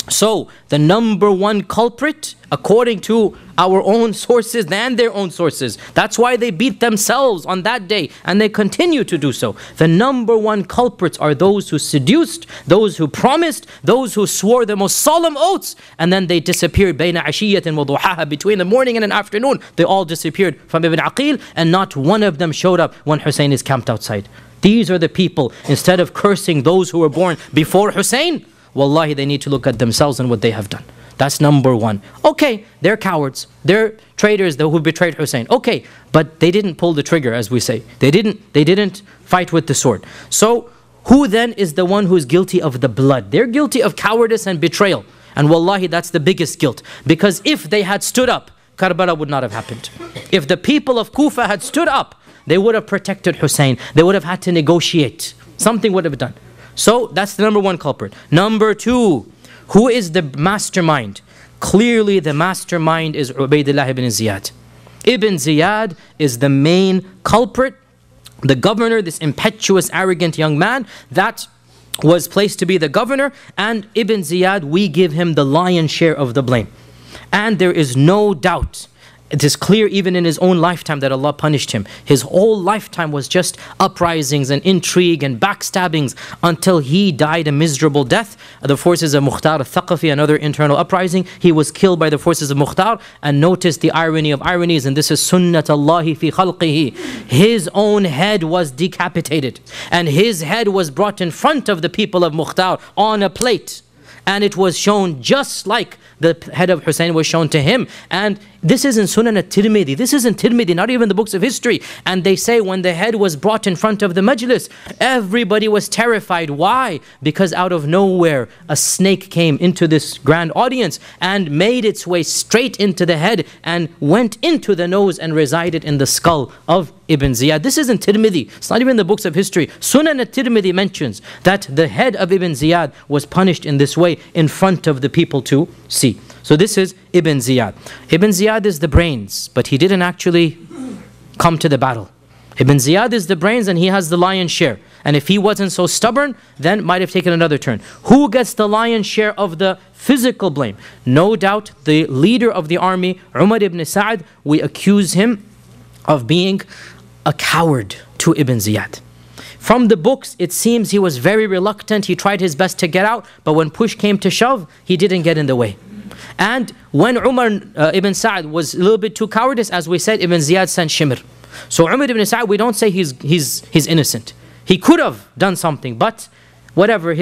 So the number one culprit, according to our own sources and their own sources, that's why they beat themselves on that day and they continue to do so. The number one culprits are those who seduced, those who promised, those who swore the most solemn oaths, and then they disappeared bayna ashiyatin wa duhaha, between the morning and an afternoon. They all disappeared from Ibn Aqil, and not one of them showed up when Husayn is camped outside. These are the people, instead of cursing those who were born before Husayn, wallahi, they need to look at themselves and what they have done. That's number one. Okay, they're cowards. They're traitors who betrayed Husayn. Okay, but they didn't pull the trigger, as we say. They didn't fight with the sword. So who then is the one who is guilty of the blood? They're guilty of cowardice and betrayal. And wallahi, that's the biggest guilt. Because if they had stood up, Karbala would not have happened. If the people of Kufa had stood up, they would have protected Husayn. They would have had to negotiate. Something would have done. So that's the number one culprit. Number two, who is the mastermind? Clearly the mastermind is Ubaydullah ibn Ziyad. Ibn Ziyad is the main culprit. The governor, this impetuous, arrogant young man that was placed to be the governor. And Ibn Ziyad, we give him the lion's share of the blame. And there is no doubt, it is clear even in his own lifetime that Allah punished him. His whole lifetime was just uprisings and intrigue and backstabbings until he died a miserable death. The forces of Mukhtar al-Thaqafi, another internal uprising, he was killed by the forces of Mukhtar. And notice the irony of ironies, and this is sunnat Allahi fi khalqihi. His own head was decapitated, and his head was brought in front of the people of Mukhtar on a plate. And it was shown just like the head of Husayn was shown to him. And This is in Sunan al-Tirmidhi. This is in Tirmidhi, not even the books of history. And they say when the head was brought in front of the majlis, everybody was terrified. Why? Because out of nowhere, a snake came into this grand audience and made its way straight into the head and went into the nose and resided in the skull of Ibn Ziyad. This is in Tirmidhi. It's not even the books of history. Sunan al-Tirmidhi mentions that the head of Ibn Ziyad was punished in this way in front of the people to see. So this is Ibn Ziyad. Ibn Ziyad is the brains, but he didn't actually come to the battle. Ibn Ziyad is the brains and he has the lion's share. And if he wasn't so stubborn, then might have taken another turn. Who gets the lion's share of the physical blame? No doubt the leader of the army, Umar ibn Sa'd, we accuse him of being a coward to Ibn Ziyad. From the books, it seems he was very reluctant. He tried his best to get out, but when push came to shove, he didn't get in the way. And when Umar ibn Sa'd was a little bit too cowardice, as we said, Ibn Ziyad sent Shimr. So Umar ibn Sa'd, we don't say he's innocent. He could have done something, but whatever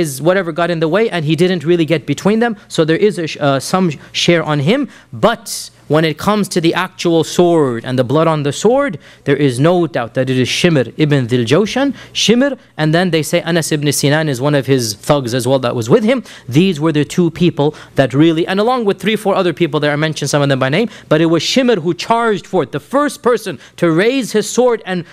got in the way, and he didn't really get between them. So there is some share on him. But when it comes to the actual sword and the blood on the sword, there is no doubt that it is Shimr ibn Dhil Jawshan, Shimr, and then they say Anas ibn Sinan is one of his thugs as well that was with him. These were the two people that really, and along with 3-4 other people that I mentioned some of them by name, but it was Shimr who charged forth, the first person to raise his sword and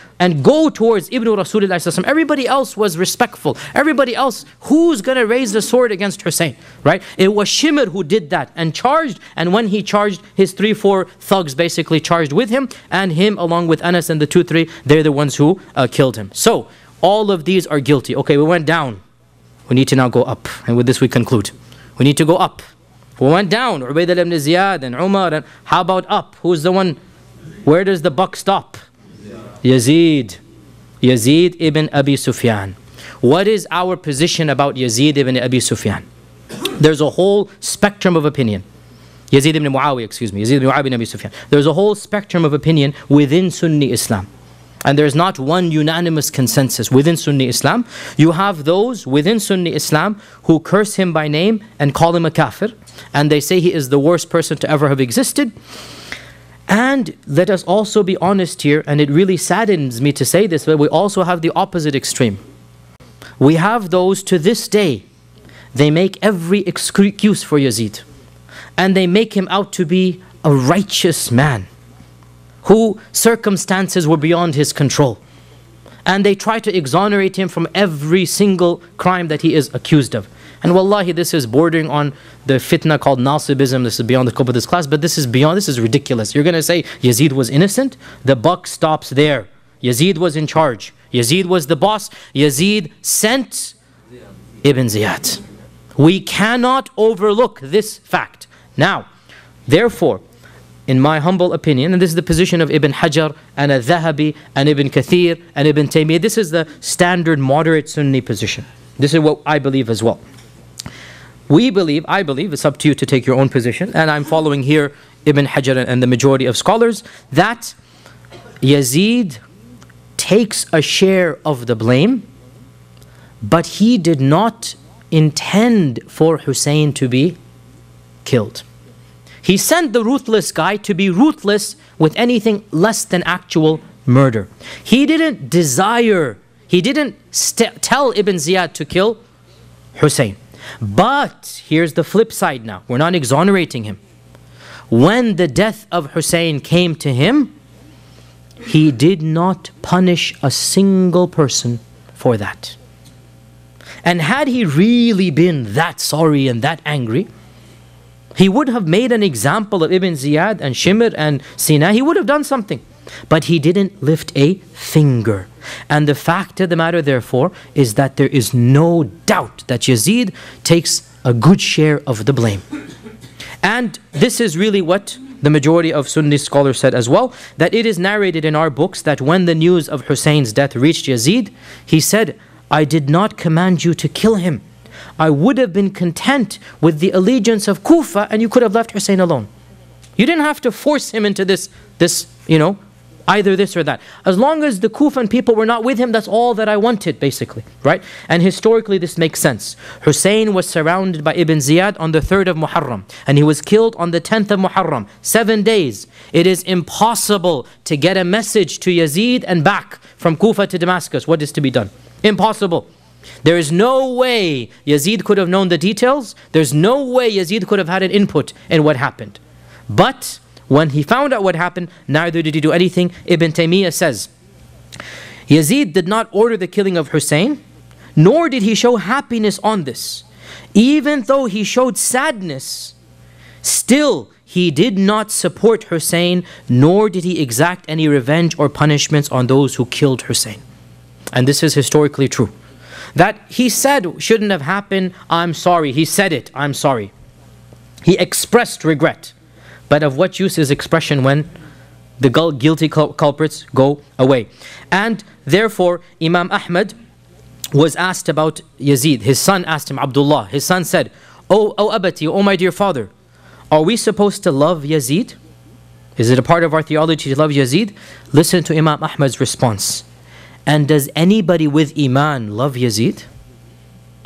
go towards Ibn Rasulullah. Everybody else was respectful. Everybody else, who's going to raise the sword against Hussein, right? It was Shimr who did that and charged, and when he charged, his 3-4 thugs basically charged with him, and him along with Anas and the 2-3, they're the ones who killed him. So all of these are guilty. Okay, we went down. We need to now go up, and with this we conclude. We need to go up. We went down, Ubaydullah ibn Ziyad and Umar, and how about up? Who's the one? Where does the buck stop? Yazid. Yazid ibn Abi Sufyan. What is our position about Yazid ibn Abi Sufyan? There's a whole spectrum of opinion. Yazid ibn Muawiyah, excuse me. Yazid ibn Muawiyah ibn Abi Sufyan. There's a whole spectrum of opinion within Sunni Islam. And there's not one unanimous consensus within Sunni Islam. You have those within Sunni Islam who curse him by name and call him a kafir. And they say he is the worst person to ever have existed. And let us also be honest here, and it really saddens me to say this, but we also have the opposite extreme. We have those to this day, they make every excuse for Yazid. And they make him out to be a righteous man, who circumstances were beyond his control. And they try to exonerate him from every single crime that he is accused of. And wallahi, this is bordering on the fitna called Nasibism. This is beyond the scope of this class, but this is beyond, this is ridiculous. You're going to say Yazid was innocent? The buck stops there. Yazid was in charge. Yazid was the boss. Yazid sent Ibn Ziyad. We cannot overlook this fact. Now, therefore, in my humble opinion, and this is the position of Ibn Hajar and Al-Dhahabi and Ibn Kathir and Ibn Taymiyyah, this is the standard moderate Sunni position. This is what I believe as well. I believe, it's up to you to take your own position, and I'm following here Ibn Hajar and the majority of scholars, that Yazid takes a share of the blame, but he did not intend for Hussein to be killed. He sent the ruthless guy to be ruthless with anything less than actual murder. He didn't desire, he didn't tell Ibn Ziyad to kill Hussein. But here's the flip side now. We're not exonerating him. When the death of Hussein came to him, he did not punish a single person for that. And had he really been that sorry and that angry, he would have made an example of Ibn Ziyad and Shimr and Sina. He would have done something. But he didn't lift a finger. And the fact of the matter, therefore, is that there is no doubt that Yazid takes a good share of the blame. And this is really what the majority of Sunni scholars said as well, that it is narrated in our books that when the news of Hussein's death reached Yazid, he said, I did not command you to kill him. I would have been content with the allegiance of Kufa, and you could have left Hussein alone. You didn't have to force him into this Either this or that. As long as the Kufan people were not with him, that's all that I wanted, basically, right? And historically, this makes sense. Hussein was surrounded by Ibn Ziyad on the 3rd of Muharram, and he was killed on the 10th of Muharram, 7 days. It is impossible to get a message to Yazid and back from Kufa to Damascus. What is to be done? Impossible. There is no way Yazid could have known the details. There's no way Yazid could have had an input in what happened. But when he found out what happened, neither did he do anything. Ibn Taymiyyah says, Yazid did not order the killing of Hussein, nor did he show happiness on this. Even though he showed sadness, still he did not support Hussein, nor did he exact any revenge or punishments on those who killed Hussein. And this is historically true. That he said shouldn't have happened, I'm sorry. He said it, I'm sorry. He expressed regret. But of what use is expression when the guilty culprits go away? And therefore, Imam Ahmad was asked about Yazid. His son asked him, Abdullah. His son said, Oh Abati, oh my dear father, are we supposed to love Yazid? Is it a part of our theology to love Yazid? Listen to Imam Ahmad's response. And does anybody with Iman love Yazid?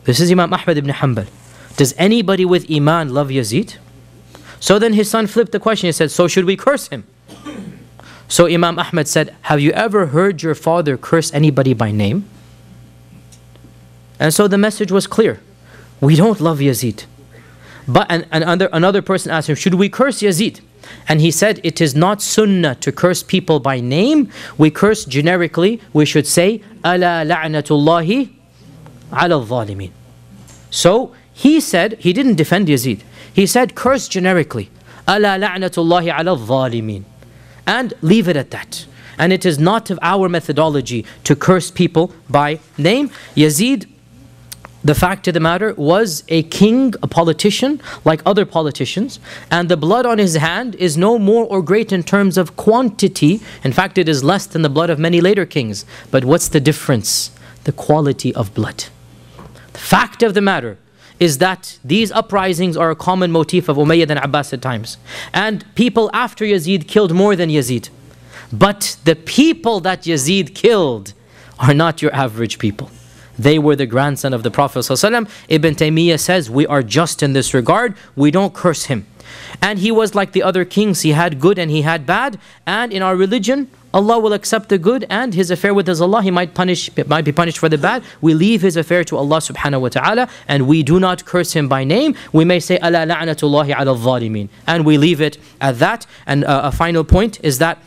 This is Imam Ahmad ibn Hanbal. Does anybody with Iman love Yazid? So then his son flipped the question. He said, so should we curse him? So Imam Ahmad said, have you ever heard your father curse anybody by name? And so the message was clear. We don't love Yazid. But another person asked him, should we curse Yazid? And he said, it is not sunnah to curse people by name. We curse generically. We should say, ala la'natullahi ala al-zalimin. So he said, he didn't defend Yazid. He said, curse generically. Ala la'natullahi ala al-zalimin. And leave it at that. And it is not of our methodology to curse people by name. Yazid, the fact of the matter, was a king, a politician, like other politicians. And the blood on his hand is no more or great in terms of quantity. In fact, it is less than the blood of many later kings. But what's the difference? The quality of blood. The fact of the matter is that these uprisings are a common motif of Umayyad and Abbasid times. And people after Yazid killed more than Yazid. But the people that Yazid killed are not your average people. They were the grandson of the Prophet ﷺ. Ibn Taymiyyah says, we are just in this regard. We don't curse him. And he was like the other kings. He had good and he had bad. And in our religion, Allah will accept the good, and his affair with his Allah, he might be punished for the bad. We leave his affair to Allah subhanahu wa ta'ala, and we do not curse him by name. We may say, ala la'natullahi ala al-zalimin. And we leave it at that. And a final point is that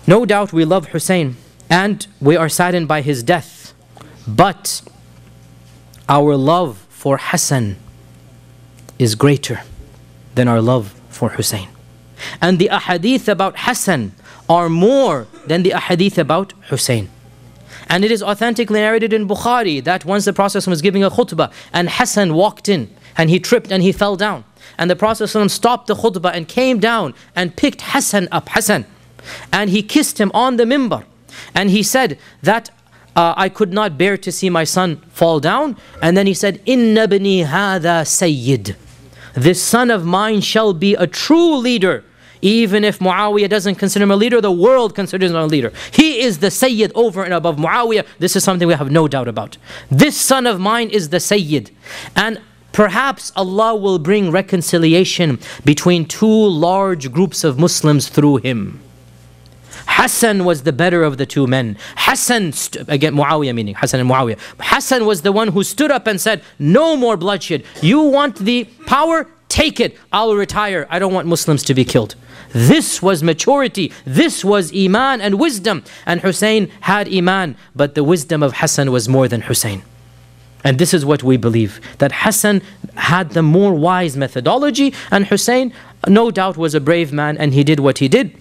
no doubt we love Hussein, and we are saddened by his death. But our love for Hassan is greater than our love for Hussein. And the ahadith about Hassan are more than the ahadith about Hussein. And it is authentically narrated in Bukhari that once the Prophet was giving a khutbah and Hassan walked in and he tripped and he fell down. And the Prophet stopped the khutbah and came down and picked Hassan up, and he kissed him on the mimbar. And he said that I could not bear to see my son fall down. And then he said, Inna bani hadha sayyid. This son of mine shall be a true leader. Even if Muawiyah doesn't consider him a leader, the world considers him a leader. He is the Sayyid over and above Muawiyah. This is something we have no doubt about. This son of mine is the Sayyid. And perhaps Allah will bring reconciliation between two large groups of Muslims through him. Hassan was the better of the two men. Hassan, again Muawiyah meaning, Hassan and Muawiyah. Hassan was the one who stood up and said, no more bloodshed. You want the power? Take it. I'll retire. I don't want Muslims to be killed. This was maturity. This was Iman and wisdom. And Hussein had Iman, but the wisdom of Hassan was more than Hussein. And this is what we believe, that Hassan had the more wise methodology, and Hussein no doubt was a brave man, and he did what he did.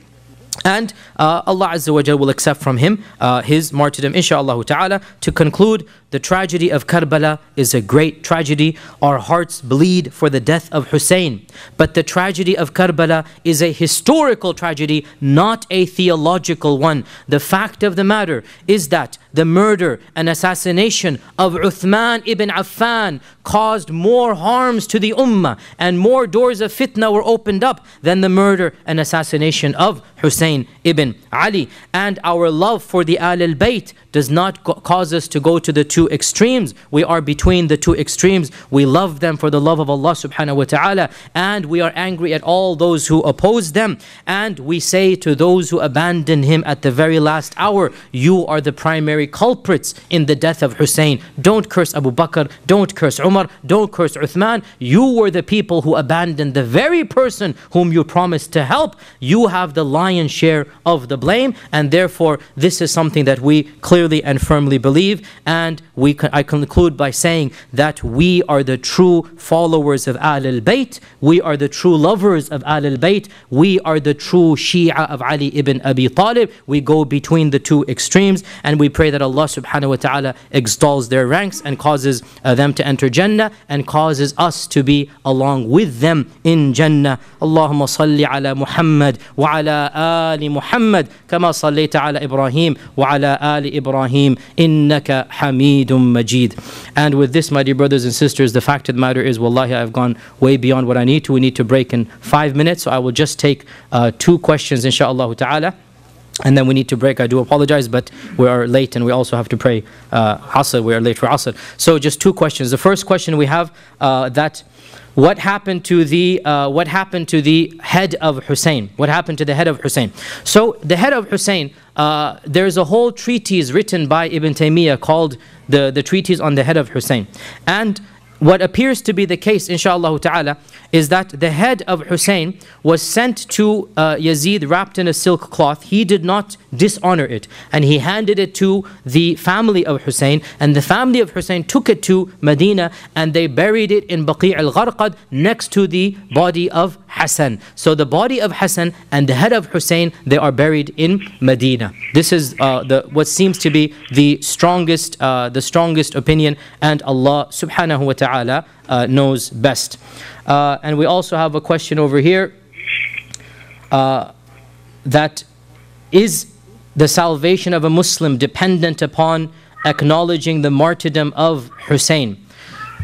And Allah Azza wa Jal will accept from him his martyrdom, insha'Allah ta'ala. To conclude, the tragedy of Karbala is a great tragedy. Our hearts bleed for the death of Hussein. But the tragedy of Karbala is a historical tragedy, not a theological one. The fact of the matter is that the murder and assassination of Uthman ibn Affan caused more harms to the ummah and more doors of fitna were opened up than the murder and assassination of Husayn ibn Ali. And our love for the Ahl-al-Bayt does not cause us to go to the two extremes. We are between the two extremes. We love them for the love of Allah subhanahu wa ta'ala, and we are angry at all those who oppose them. And we say to those who abandon him at the very last hour, you are the primary culprits in the death of Hussein. Don't curse Abu Bakr, don't curse Umar, don't curse Uthman. You were the people who abandoned the very person whom you promised to help. You have the lion's share of the blame, and therefore this is something that we clearly and firmly believe. And I conclude by saying that we are the true followers of Ahl-al-Bayt. We are the true lovers of Ahl-al-Bayt. We are the true Shi'a of Ali ibn Abi Talib. We go between the two extremes, and we pray that Allah subhanahu wa ta'ala extols their ranks and causes them to enter Jannah and causes us to be along with them in Jannah. Allahumma salli ala Muhammad wa ala ali Muhammad kama sallaita ala Ibrahim wa ala ali Ibrahim innaka Hamidum Majid. And with this, my dear brothers and sisters, the fact of the matter is, wallahi, I've gone way beyond what I need to. We need to break in 5 minutes, so I will just take 2 questions inshaAllah ta'ala, and then we need to break. I do apologize, but we are late and we also have to pray Asr. We are late for Asr. So just 2 questions. The first question we have that what happened to the head of Hussein? What happened to the head of Hussein? So the head of Hussein, there's a whole treatise written by Ibn Taymiyyah called the treatise on the head of Hussein. And what appears to be the case, inshaAllah ta'ala, is that the head of Hussein was sent to Yazid wrapped in a silk cloth. He did not dishonor it, and he handed it to the family of Hussein, and the family of Hussein took it to Medina, and they buried it in Baqi' al-Gharqad next to the body of Hassan. So the body of Hassan and the head of Hussein, they are buried in Medina. This is what seems to be the strongest opinion, and Allah subhanahu wa ta'ala knows best. And we also have a question over here that is the salvation of a Muslim dependent upon acknowledging the martyrdom of Hussein.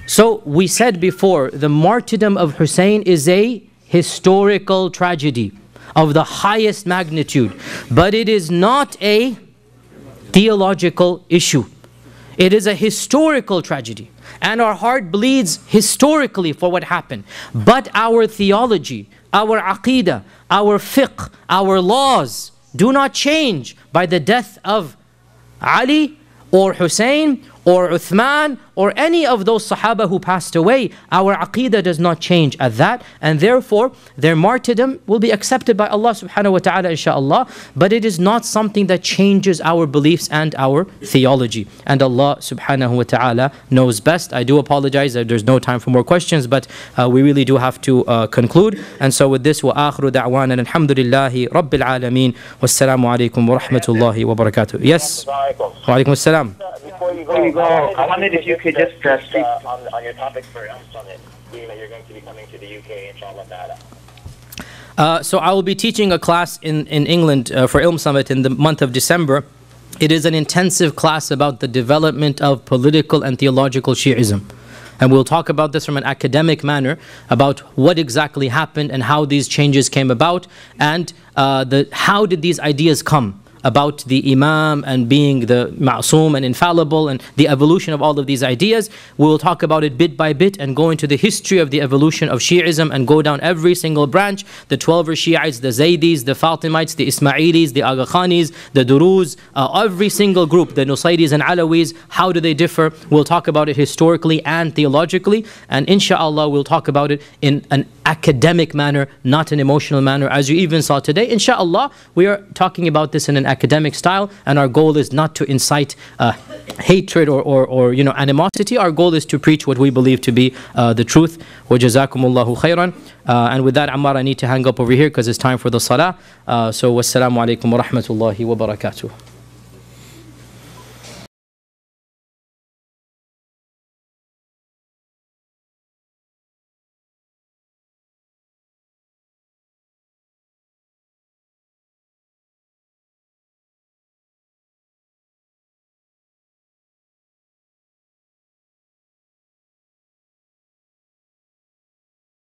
So we said before, the martyrdom of Hussein is a historical tragedy of the highest magnitude, but it is not a theological issue. It is a historical tragedy, and our heart bleeds historically for what happened. But our theology, our aqidah, our fiqh, our laws do not change by the death of Ali or Hussein or Uthman or any of those Sahaba who passed away. Our aqidah does not change at that, and therefore their martyrdom will be accepted by Allah subhanahu wa ta'ala inshaAllah, but it is not something that changes our beliefs and our theology, and Allah subhanahu wa ta'ala knows best. I do apologize that there's no time for more questions, but we really do have to conclude. And so with this, wa akhiru da'wana alhamdulillahi rabbil alameen, wassalamu alaikum wa rahmatullahi wa barakatuh. Yes, wa alaikum assalam. Before you go, I wondered if you could just speak on your topic for Summit, being that you're going to be coming to the UK, inshallah. So I will be teaching a class in England for Ilm Summit in the month of December. It is an intensive class about the development of political and theological Shi'ism. And we'll talk about this from an academic manner, about what exactly happened and how these changes came about, and how did these ideas come about the Imam and being the Ma'soom and infallible, and the evolution of all of these ideas. We will talk about it bit by bit and go into the history of the evolution of Shi'ism and go down every single branch, the 12er Shi'ites, the Zaydis, the Fatimites, the Ismailis, the Aga Khanis, the Duruz, every single group, the Nusayris and Alawis, how do they differ? We'll talk about it historically and theologically, and inshallah we'll talk about it in an academic manner, not an emotional manner, as you even saw today. Inshallah, we are talking about this in an academic style, and our goal is not to incite hatred or animosity. Our goal is to preach what we believe to be the truth. Wa jazakumullahu khairan. And with that, Ammar, I need to hang up over here because it's time for the salah. So wassalamu alaikum wa rahmatullahi wa barakatuh.